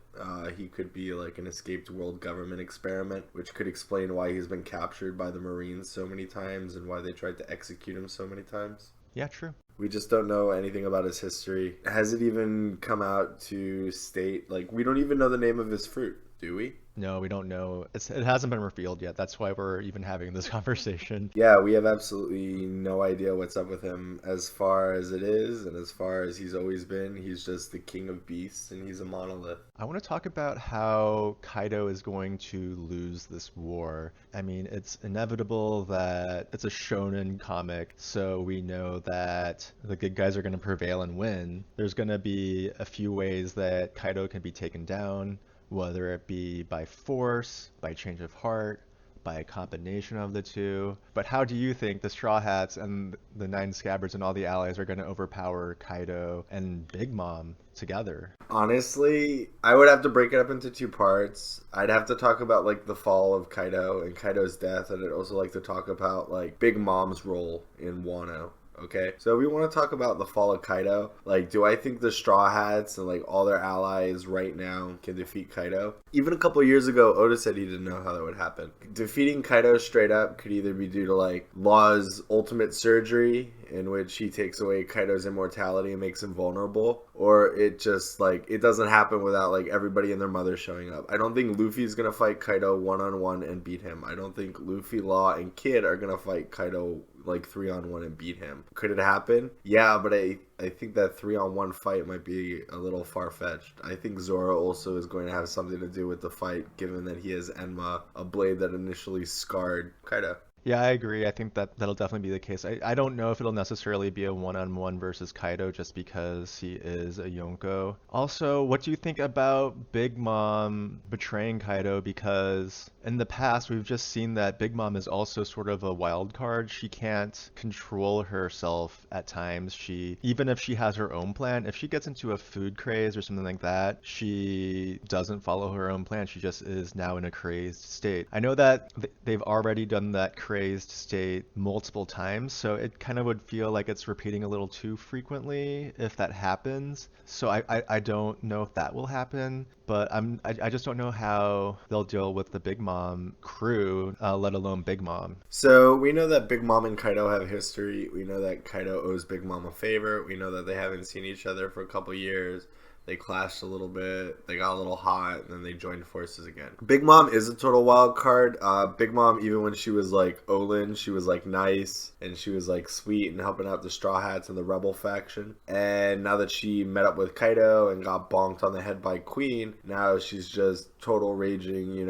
He could be like an escaped world government experiment, which could explain why he's been captured by the Marines so many times and why they tried to execute him so many times. Yeah, true. We just don't know anything about his history. Has it even come out to state, like, we don't even know the name of his fruit, do we? No, we don't know. It hasn't been revealed yet. That's why we're even having this conversation. Yeah, we have absolutely no idea what's up with him as far as it is, and as far as he's always been. He's just the king of beasts, and he's a monolith. I want to talk about how Kaido is going to lose this war. I mean, it's inevitable that it's a shonen comic, so we know that the good guys are going to prevail and win. There's going to be a few ways that Kaido can be taken down, whether it be by force, by change of heart, by a combination of the two. But how do you think the Straw Hats and the Nine Scabbards and all the allies are going to overpower Kaido and Big Mom together? Honestly, I would have to break it up into two parts. I'd have to talk about like the fall of Kaido and Kaido's death, and I'd also like to talk about like Big Mom's role in Wano. Okay, so we want to talk about the fall of Kaido. Like, do I think the Straw Hats and like all their allies right now can defeat Kaido? Even a couple years ago, Oda said he didn't know how that would happen. Defeating Kaido straight up could either be due to like Law's ultimate surgery, in which he takes away Kaido's immortality and makes him vulnerable, or it just like it doesn't happen without like everybody and their mother showing up. I don't think Luffy's gonna fight Kaido one-on-one and beat him. I don't think Luffy, Law, and Kid are gonna fight Kaido like 3-on-1 and beat him. Could it happen? Yeah, but I think that 3-on-1 fight might be a little far-fetched. I think Zoro also is going to have something to do with the fight, given that he has Enma, a blade that initially scarred Kaido. Yeah, I agree. I think that that'll definitely be the case. I don't know if it'll necessarily be a one-on-one versus Kaido just because he is a Yonko. Also, what do you think about Big Mom betraying Kaido? Because in the past, we've just seen that Big Mom is also sort of a wild card. She can't control herself at times. Even if she has her own plan, if she gets into a food craze or something like that, she doesn't follow her own plan. She just is now in a crazed state. I know that they've already done that crazed state multiple times, so it kind of would feel like it's repeating a little too frequently if that happens. So I don't know if that will happen, but I just don't know how they'll deal with the Big Mom crew, let alone Big Mom. So we know that Big Mom and Kaido have history. We know that Kaido owes Big Mom a favor. We know that they haven't seen each other for a couple years. They clashed a little bit, they got a little hot, and then they joined forces again. Big Mom is a total wild card. Big Mom, even when she was like Olin, she was like nice, and she was like sweet and helping out the Straw Hats and the Rebel faction. And now that she met up with Kaido and got bonked on the head by Queen, now she's just total raging,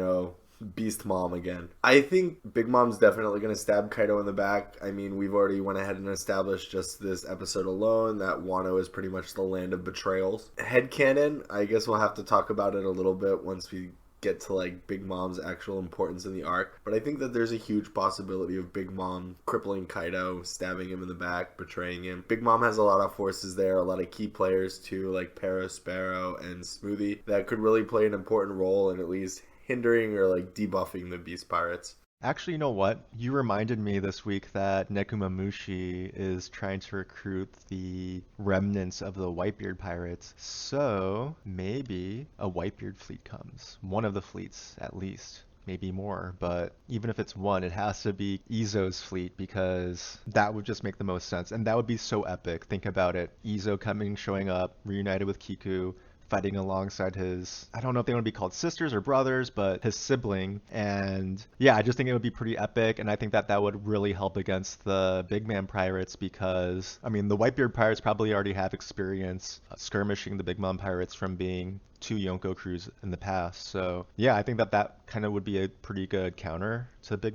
Beast Mom again. I think Big Mom's definitely going to stab Kaido in the back. I mean, we've already went ahead and established just this episode alone that Wano is pretty much the land of betrayals. Headcanon, I guess we'll have to talk about it a little bit once we get to like Big Mom's actual importance in the arc, but I think that there's a huge possibility of Big Mom crippling Kaido, stabbing him in the back, betraying him. Big Mom has a lot of forces there, a lot of key players too, like Para, Sparrow, and Smoothie, that could really play an important role in at least hindering or like debuffing the Beast Pirates. Actually, you know what? You reminded me this week that Nekomamushi is trying to recruit the remnants of the Whitebeard pirates. So maybe a Whitebeard fleet comes. One of the fleets, at least. Maybe more, but even if it's one, it has to be Izo's fleet because that would just make the most sense. And that would be so epic. Think about it. Izo coming, showing up, reunited with Kiku, fighting alongside his, I don't know if they want to be called sisters or brothers, but his sibling. And yeah, I just think it would be pretty epic. And I think that that would really help against the big man pirates because, I mean, the Whitebeard pirates probably already have experience skirmishing the big mom pirates from being two Yonko crews in the past. So yeah, I think that that kind of would be a pretty good counter to Big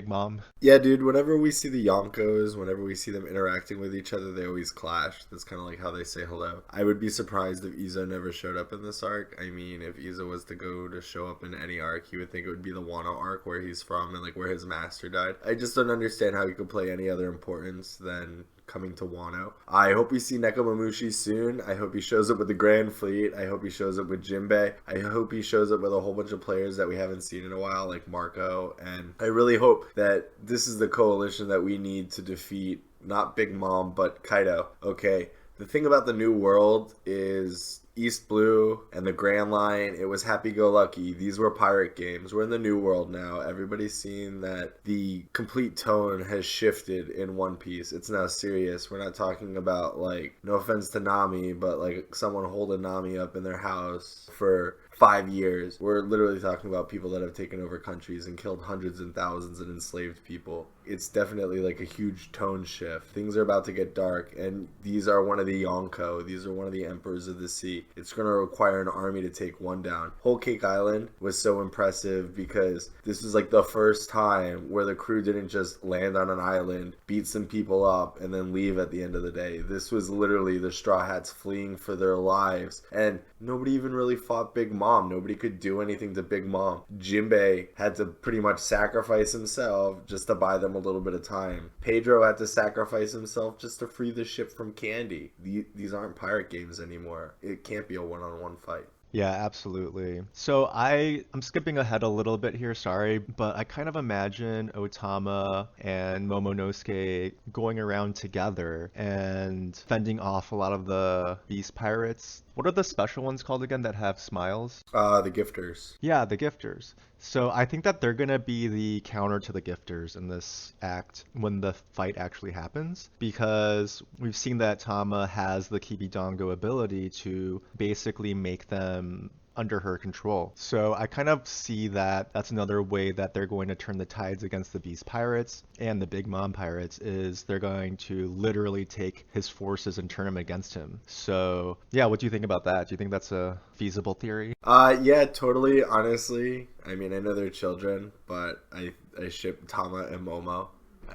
Mom. Yeah, dude, whenever we see the Yonkos, whenever we see them interacting with each other, they always clash. That's kind of like how they say hello. I would be surprised if Izo never showed up in this arc. I mean, if Izo was to go to show up in any arc, you would think it would be the Wano arc where he's from and like where his master died. I just don't understand how he could play any other importance than coming to Wano. I hope we see Nekomamushi soon. I hope he shows up with the Grand Fleet. I hope he shows up with Jinbei. I hope he shows up with a whole bunch of players that we haven't seen in a while, like Marco. And I really hope that this is the coalition that we need to defeat not Big Mom, but Kaido. Okay, the thing about the New World is East Blue and the Grand Line, it was happy-go-lucky. These were pirate games. We're in the New World now. Everybody's seen that the complete tone has shifted in One Piece. It's now serious. We're not talking about, like, no offense to Nami, but, like, someone holding Nami up in their house for 5 years. We're literally talking about people that have taken over countries and killed hundreds and thousands and enslaved people. It's definitely like a huge tone shift. Things are about to get dark, and these are one of the Yonko. These are one of the Emperors of the Sea. It's going to require an army to take one down. Whole Cake Island was so impressive because this was like the first time where the crew didn't just land on an island, beat some people up, and then leave at the end of the day. This was literally the Straw Hats fleeing for their lives, and nobody even really fought Big Mom. Nobody could do anything to Big Mom. Jinbei had to pretty much sacrifice himself just to buy them a little bit of time. Pedro had to sacrifice himself just to free the ship from Candy. These aren't pirate games anymore. It can't be a one-on-one fight. Yeah, absolutely. So I'm skipping ahead a little bit here, sorry, but I kind of imagine Otama and Momonosuke going around together and fending off a lot of the beast pirates. What are the special ones called again that have smiles? The Gifters. Yeah, the Gifters. So I think that they're gonna be the counter to the Gifters in this act when the fight actually happens, because we've seen that Tama has the Kibidongo ability to basically make them under her control. So I kind of see that that's another way that they're going to turn the tides against the Beast Pirates and the Big Mom Pirates is they're going to literally take his forces and turn them against him. So yeah, what do you think about that? Do you think that's a feasible theory? Yeah, totally, honestly. I mean, I know they're children, but I ship Tama and Momo.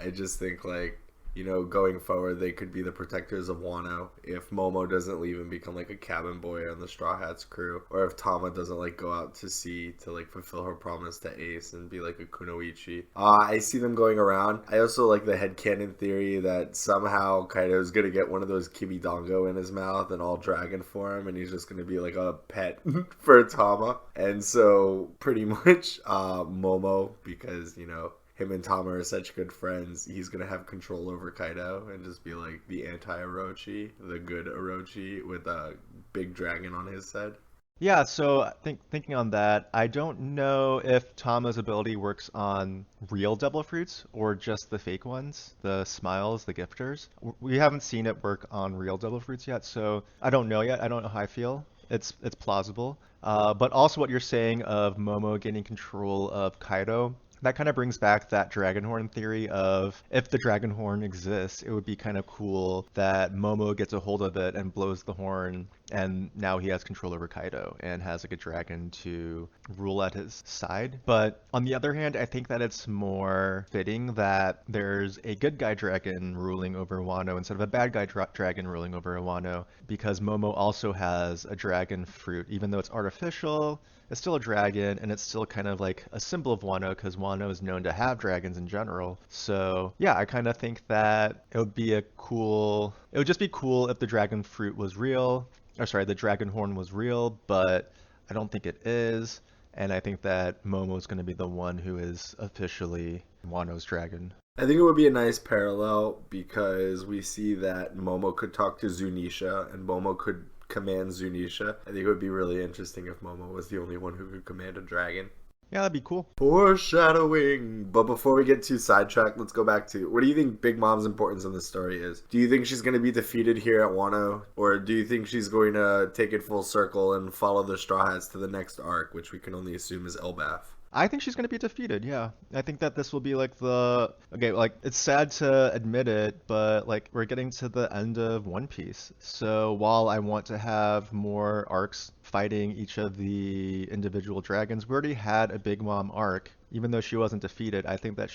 I just think, like, you know, going forward, they could be the protectors of Wano if Momo doesn't leave and become like a cabin boy on the Straw Hats crew, or if Tama doesn't like go out to sea to like fulfill her promise to Ace and be like a kunoichi. I see them going around. I also like the headcanon theory that somehow Kaido's gonna get one of those Kibidongo in his mouth and all dragon form, and he's just gonna be like a pet for Tama. And so pretty much Momo, because, you know, him and Tama are such good friends, he's going to have control over Kaido and just be like the anti-Orochi, the good Orochi with a big dragon on his head. Yeah, so thinking on that, I don't know if Tama's ability works on real devil fruits or just the fake ones, the smiles, the gifters. We haven't seen it work on real devil fruits yet, so I don't know yet. I don't know how I feel. It's plausible. But also what you're saying of Momo gaining control of Kaido, that kind of brings back that Dragonhorn theory of if the Dragonhorn exists, it would be kind of cool that Momo gets a hold of it and blows the horn, and now he has control over Kaido and has like a dragon to rule at his side. But on the other hand, I think that it's more fitting that there's a good guy dragon ruling over Wano instead of a bad guy dragon ruling over Wano, because Momo also has a dragon fruit, even though it's artificial. it's still a dragon, and it's still kind of like a symbol of Wano because Wano is known to have dragons in general. So yeah, I kind of think that it would just be cool if the dragon fruit was real, or sorry, the dragon horn was real, but I don't think it is. And I think that Momo's going to be the one who is officially Wano's dragon. I think it would be a nice parallel because we see that Momo could talk to Zunisha and Momo could command Zunisha. I think it would be really interesting if Momo was the only one who could command a dragon. Yeah, that'd be cool. Foreshadowing. But before we get too sidetracked, let's go back to, what do you think Big Mom's importance in this story is? Do you think she's going to be defeated here at Wano? Or do you think she's going to take it full circle and follow the Straw Hats to the next arc, which we can only assume is Elbaf? I think she's going to be defeated, yeah. I think that this will be like okay, like, it's sad to admit it, but like, we're getting to the end of One Piece. So while I want to have more arcs fighting each of the individual dragons, we already had a Big Mom arc. Even though she wasn't defeated, I think that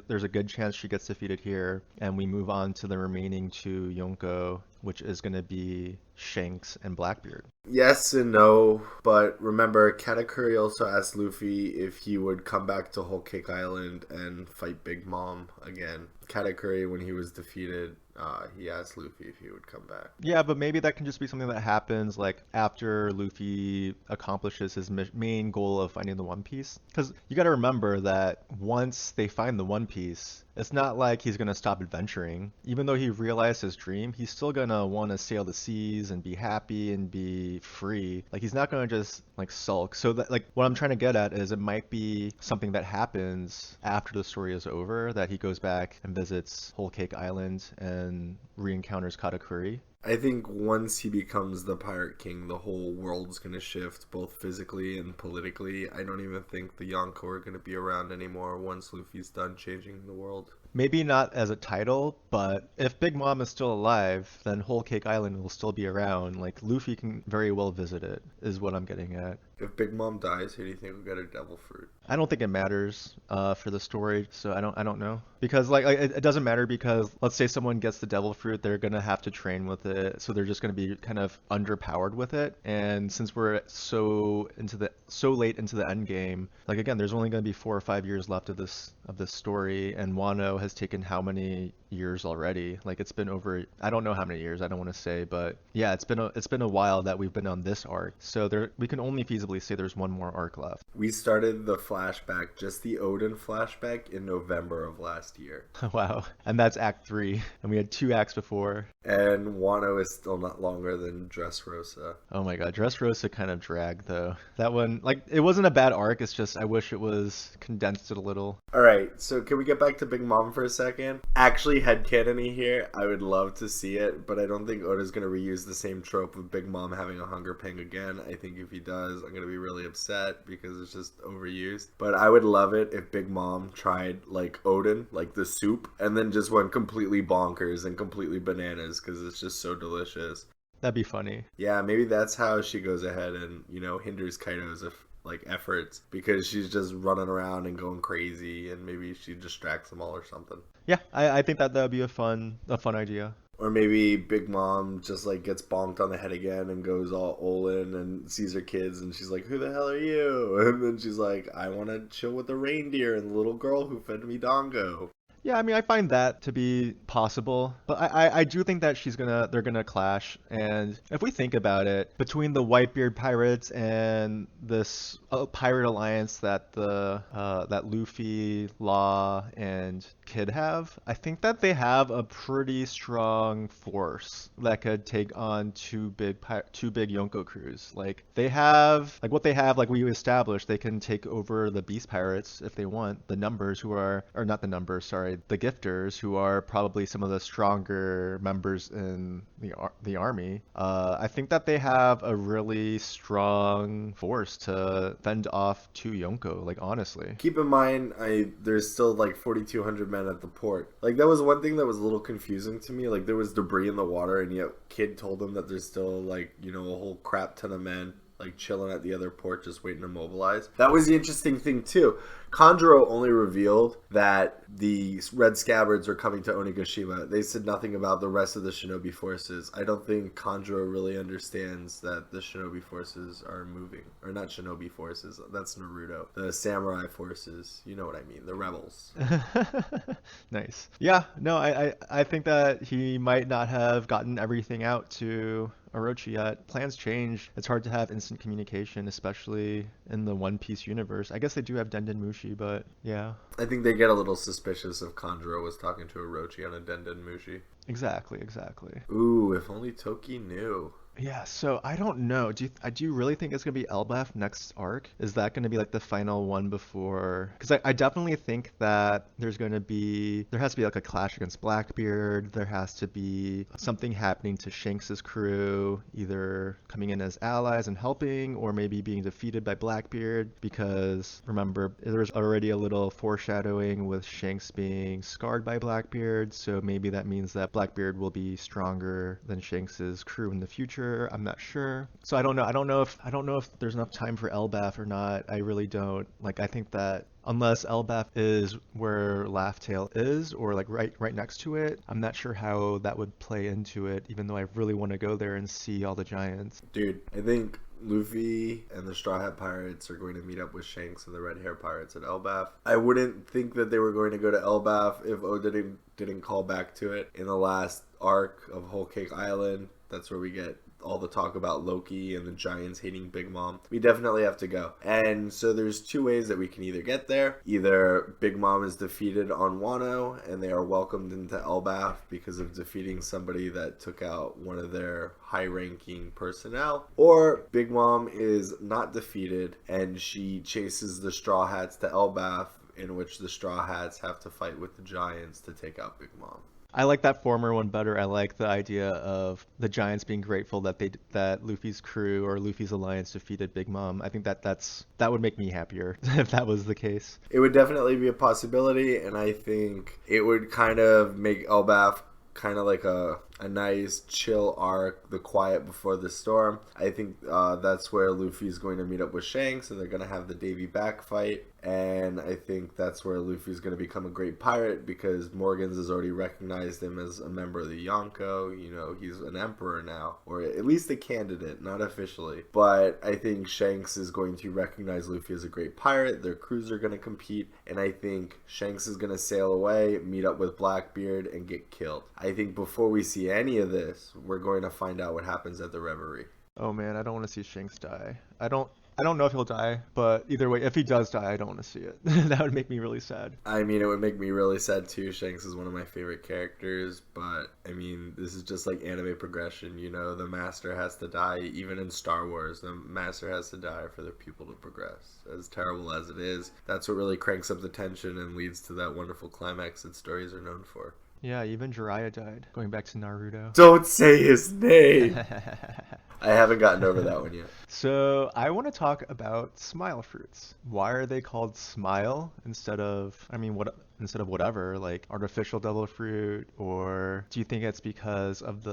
there's a good chance she gets defeated here, and we move on to the remaining two Yonko, which is going to be Shanks and Blackbeard. Yes and no, but remember, Katakuri also asked Luffy if he would come back to Whole Cake Island and fight Big Mom again. Katakuri, when he was defeated, he asked Luffy if he would come back. Yeah, but maybe that can just be something that happens like after Luffy accomplishes his main goal of finding the One Piece. Because you got to remember that once they find the One Piece, it's not like he's going to stop adventuring. Even though he realized his dream, he's still going to want to sail the seas and be happy and be free. Like, he's not going to just like sulk. So that, like, what I'm trying to get at is it might be something that happens after the story is over, that he goes back and visits Whole Cake Island and re-encounters Katakuri. I think once he becomes the Pirate King, the whole world's going to shift, both physically and politically. I don't even think the Yonko are going to be around anymore once Luffy's done changing the world. Maybe not as a title, but if Big Mom is still alive, then Whole Cake Island will still be around. Like, Luffy can very well visit it, is what I'm getting at. If Big Mom dies, who do you think will get a devil fruit? I don't think it matters for the story, so I don't know. Because like it doesn't matter, because let's say someone gets the devil fruit, they're gonna have to train with it, so they're just gonna be kind of underpowered with it. And since we're so late into the end game, like, again, there's only gonna be 4 or 5 years left of this story, and Wano has taken how many years already? Like, it's been over, I don't know how many years, I don't want to say, but yeah, it's been a while that we've been on this arc. So we can only feasibly say there's one more arc left. We started the flashback, just the Odin flashback, in November of last year. Wow. And that's Act 3, and we had 2 acts before. And Wano is still not longer than Dressrosa. Oh my god, Dressrosa kind of dragged, though. That one, like, it wasn't a bad arc, it's just I wish it was condensed it a little. Alright, so can we get back to Big Mom for a second? Actually, headcanon here, I would love to see it, but I don't think Oda's going to reuse the same trope of Big Mom having a hunger pang again. I think if he does, I'm going to be really upset because it's just overused. But I would love it if Big Mom tried, like, Odin, like the soup, and then just went completely bonkers and completely bananas because it's just so delicious. That'd be funny. Yeah, maybe that's how she goes ahead and, hinders Kaido's efforts, because she's just running around and going crazy, and maybe she distracts them all or something. Yeah, I think that would be a fun idea. Or maybe Big Mom just gets bonked on the head again and goes all Olin and sees her kids and she's like, "Who the hell are you?" And then she's like, "I want to chill with the reindeer and the little girl who fed me Dongo." Yeah, I mean, I find that to be possible, but I do think that they're gonna clash. And if we think about it, between the Whitebeard pirates and this pirate alliance that that Luffy, Law, and Kid have, I think that they have a pretty strong force that could take on two big Yonko crews. Like, they have, like, what they have, like we established, they can take over the Beast Pirates if they want. The Numbers, or not the Numbers, sorry, the Gifters, who are probably some of the stronger members in the army. I think that they have a really strong force to fend off two Yonko, like, honestly. Keep in mind, there's still 4,200 men at the port. Like, that was one thing that was a little confusing to me. Like, there was debris in the water, and yet Kid told them that there's still a whole crap ton of men chilling at the other port just waiting to mobilize. That was the interesting thing too. Kanjuro only revealed that the Red Scabbards are coming to Onigashima. They said nothing about the rest of the shinobi forces. I don't think Kanjuro really understands that the shinobi forces are moving. Or not shinobi forces, that's Naruto. The samurai forces, you know what I mean, the rebels. Nice. Yeah, no, I think that he might not have gotten everything out to Orochi yet. Plans change. It's hard to have instant communication, especially in the One Piece universe. I guess they do have Denden Mushi, but yeah. I think they get a little suspicious if Kanjuro was talking to Orochi on a Denden Mushi. Exactly, exactly. Ooh, if only Toki knew. Yeah, so I don't know. Do you really think it's gonna be Elbaf next arc? Is that gonna be like the final one before? Because I definitely think that there has to be like a clash against Blackbeard. There has to be something happening to Shanks's crew, either coming in as allies and helping, or maybe being defeated by Blackbeard. Because remember, there's already a little foreshadowing with Shanks being scarred by Blackbeard, so maybe that means that Blackbeard will be stronger than Shanks's crew in the future. I'm not sure. So I don't know. I don't know if there's enough time for Elbaf or not. I really don't. Like, I think that unless Elbaf is where Laugh Tale is, or like right next to it, I'm not sure how that would play into it, even though I really want to go there and see all the giants. Dude, I think Luffy and the Straw Hat Pirates are going to meet up with Shanks and the Red Hair Pirates at Elbaf. I wouldn't think that they were going to go to Elbaf if Oda didn't call back to it in the last arc of Whole Cake Island. That's where we get all the talk about Loki and the giants hating Big Mom. We definitely have to go. And so there's two ways that we can either get there. Either Big Mom is defeated on Wano and they are welcomed into Elbaf because of defeating somebody that took out one of their high-ranking personnel. Or Big Mom is not defeated and she chases the Straw Hats to Elbaf, in which the Straw Hats have to fight with the giants to take out Big Mom. I like that former one better. I like the idea of the Giants being grateful that that Luffy's crew or Luffy's alliance defeated Big Mom. I think that would make me happier if that was the case. It would definitely be a possibility, and I think it would kind of make Elbaf kind of like a nice chill arc, the quiet before the storm. I think that's where Luffy's going to meet up with Shanks and they're going to have the Davy back fight. And I think that's where Luffy's going to become a great pirate because Morgans has already recognized him as a member of the Yonko. You know, he's an emperor now, or at least a candidate, not officially. But I think Shanks is going to recognize Luffy as a great pirate. Their crews are going to compete. And I think Shanks is going to sail away, meet up with Blackbeard, and get killed. I think before we see any of this, we're going to find out what happens at the Reverie. Oh man, I don't want to see Shanks die. I don't know if he'll die, but either way, if he does die, I don't want to see it. That would make me really sad. I mean, it would make me really sad too. Shanks is one of my favorite characters, but I mean, this is just like anime progression, you know, the master has to die. Even in Star Wars, the master has to die for the pupil to progress. As terrible as it is, that's what really cranks up the tension and leads to that wonderful climax that stories are known for. Yeah, even Jiraiya died. Going back to Naruto. Don't say his name! I haven't gotten over that one yet. So I want to talk about smile fruits. Why are they called smile instead of whatever, like artificial devil fruit? Or do you think it's because of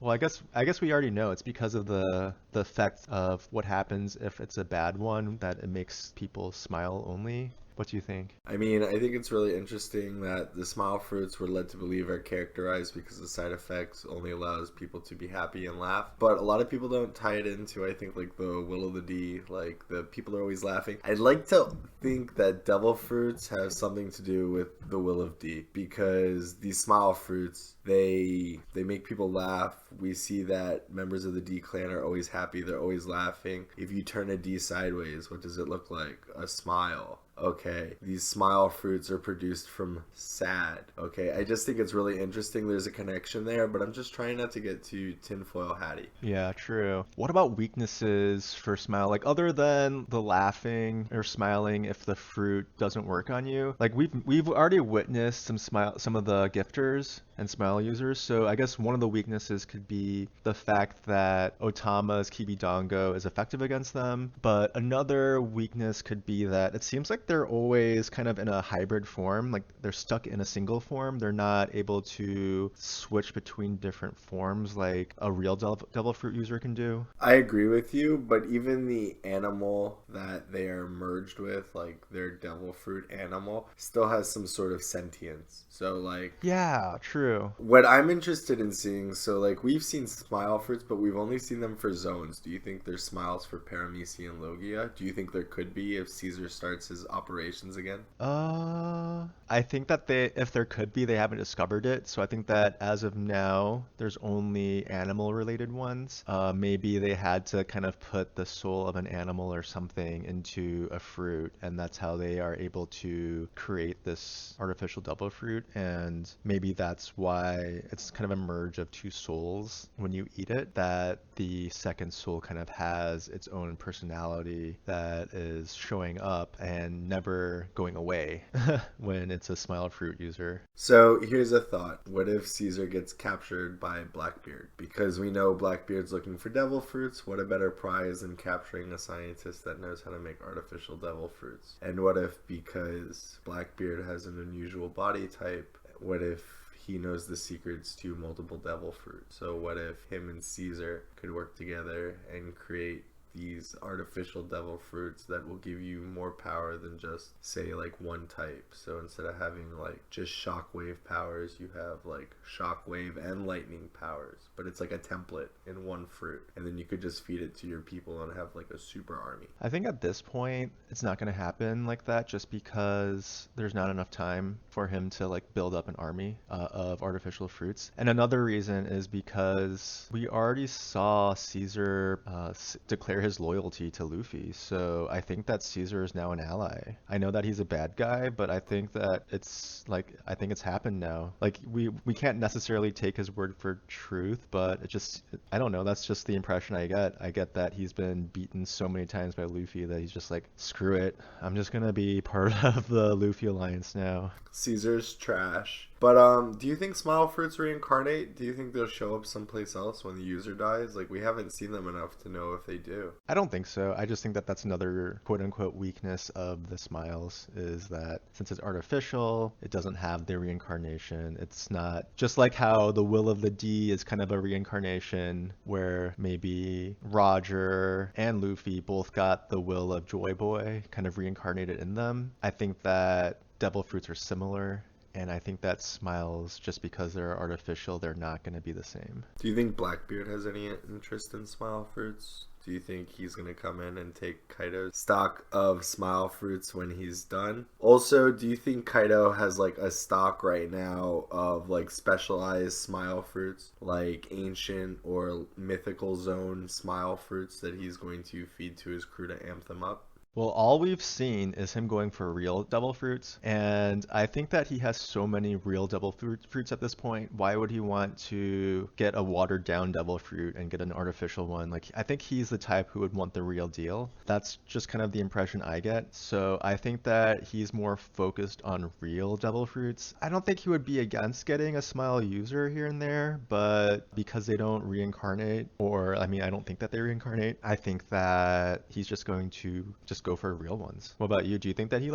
well, I guess we already know it's because of the effect of what happens if it's a bad one, that it makes people smile only. What do you think? I mean, I think it's really interesting that the smile fruits we're led to believe are characterized because the side effects only allows people to be happy and laugh. But a lot of people don't tie it into, I think, like the will of the D, like the people are always laughing. I'd like to think that devil fruits have something to do with the will of D because these smile fruits, they make people laugh. We see that members of the D clan are always happy. They're always laughing. If you turn a D sideways, what does it look like? A smile. Okay, these smile fruits are produced from sad. Okay, I just think it's really interesting. There's a connection there, but I'm just trying not to get too tinfoil hatty. Yeah, true. What about weaknesses for smile? Like other than the laughing or smiling if the fruit doesn't work on you? Like we've already witnessed some of the gifters and smile smile users. So I guess one of the weaknesses could be the fact that Otama's Kibidango is effective against them, but another weakness could be that it seems like they're always kind of in a hybrid form, like they're stuck in a single form. They're not able to switch between different forms like a real devil fruit user can do. I agree with you, but even the animal that they are merged with, like their devil fruit animal, still has some sort of sentience. So like, Yeah, true. what I'm interested in seeing, so like we've seen smile fruits, but we've only seen them for zones. Do you think there's smiles for Parameci and Logia? Do you think there could be if Caesar starts his operations again? I think that if there could be, they haven't discovered it. So I think that as of now, there's only animal related ones. Maybe they had to kind of put the soul of an animal or something into a fruit, and that's how they are able to create this artificial devil fruit. And maybe that's why it's kind of a merge of two souls when you eat it, that the second soul kind of has its own personality that is showing up and never going away when it's a smile fruit user. So here's a thought. What if Caesar gets captured by Blackbeard? Because we know Blackbeard's looking for devil fruits. What a better prize than capturing a scientist that knows how to make artificial devil fruits? And what if, because Blackbeard has an unusual body type, what if he knows the secrets to multiple devil fruits? So what if him and Caesar could work together and create these artificial devil fruits that will give you more power than just, say, like one type? So instead of having like just shockwave powers, you have like shockwave and lightning powers, but it's like a template in one fruit, and then you could just feed it to your people and have like a super army. I think at this point it's not going to happen like that, just because there's not enough time for him to like build up an army of artificial fruits. And another reason is because we already saw Caesar declare his loyalty to Luffy. So I think that Caesar is now an ally. I know that he's a bad guy, but I think that I think it's happened now. Like we can't necessarily take his word for truth, but I don't know, that's just the impression I get. I get that he's been beaten so many times by Luffy that he's just like, screw it, I'm just gonna be part of the Luffy alliance now. Caesar's trash. But do you think smile fruits reincarnate? Do you think they'll show up someplace else when the user dies? Like, we haven't seen them enough to know if they do. I don't think so. I just think that that's another quote unquote weakness of the smiles, is that since it's artificial, it doesn't have the reincarnation. It's not just like how the will of the D is kind of a reincarnation, where maybe Roger and Luffy both got the will of Joy Boy kind of reincarnated in them. I think that devil fruits are similar. And I think that smiles, just because they're artificial, they're not going to be the same. Do you think Blackbeard has any interest in smile fruits? Do you think he's going to come in and take Kaido's stock of smile fruits when he's done? Also, do you think Kaido has like a stock right now of like specialized smile fruits, like ancient or mythical zone smile fruits that he's going to feed to his crew to amp them up? Well, all we've seen is him going for real devil fruits, and I think that he has so many real devil fruits at this point. Why would he want to get a watered down devil fruit and get an artificial one? Like, I think he's the type who would want the real deal. That's just kind of the impression I get. So I think that he's more focused on real devil fruits. I don't think he would be against getting a smile user here and there, but because they don't reincarnate, or I mean, I don't think that they reincarnate, I think that he's just going to just go for real ones. What about you? Do you think that he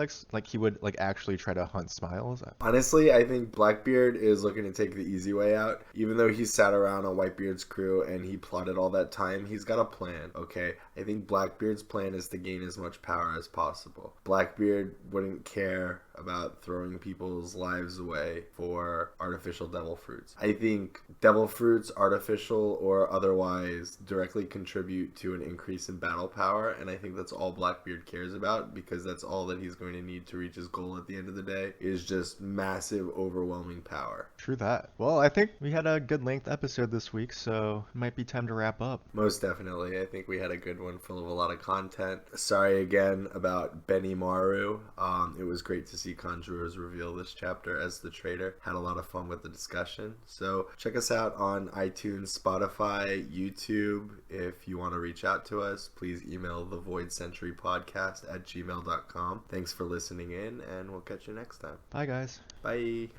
would actually try to hunt smiles? Honestly, I think Blackbeard is looking to take the easy way out. Even though he sat around on Whitebeard's crew and he plotted all that time, he's got a plan, okay? I think Blackbeard's plan is to gain as much power as possible. Blackbeard wouldn't care about throwing people's lives away for artificial devil fruits. I think devil fruits, artificial or otherwise, directly contribute to an increase in battle power, and I think that's all Blackbeard cares about, because that's all that he's going to need to reach his goal at the end of the day, is just massive, overwhelming power. True that. Well, I think we had a good length episode this week, so it might be time to wrap up. Most definitely. I think we had a good one full of a lot of content. Sorry again about Benny Maru. It was great to see Conjurers reveal this chapter as the traitor. Had a lot of fun with the discussion. So check us out on iTunes, Spotify, YouTube. If you want to reach out to us, please email thevoidcenturypodcast@gmail.com. Thanks for listening in, and we'll catch you next time. Bye, guys. Bye.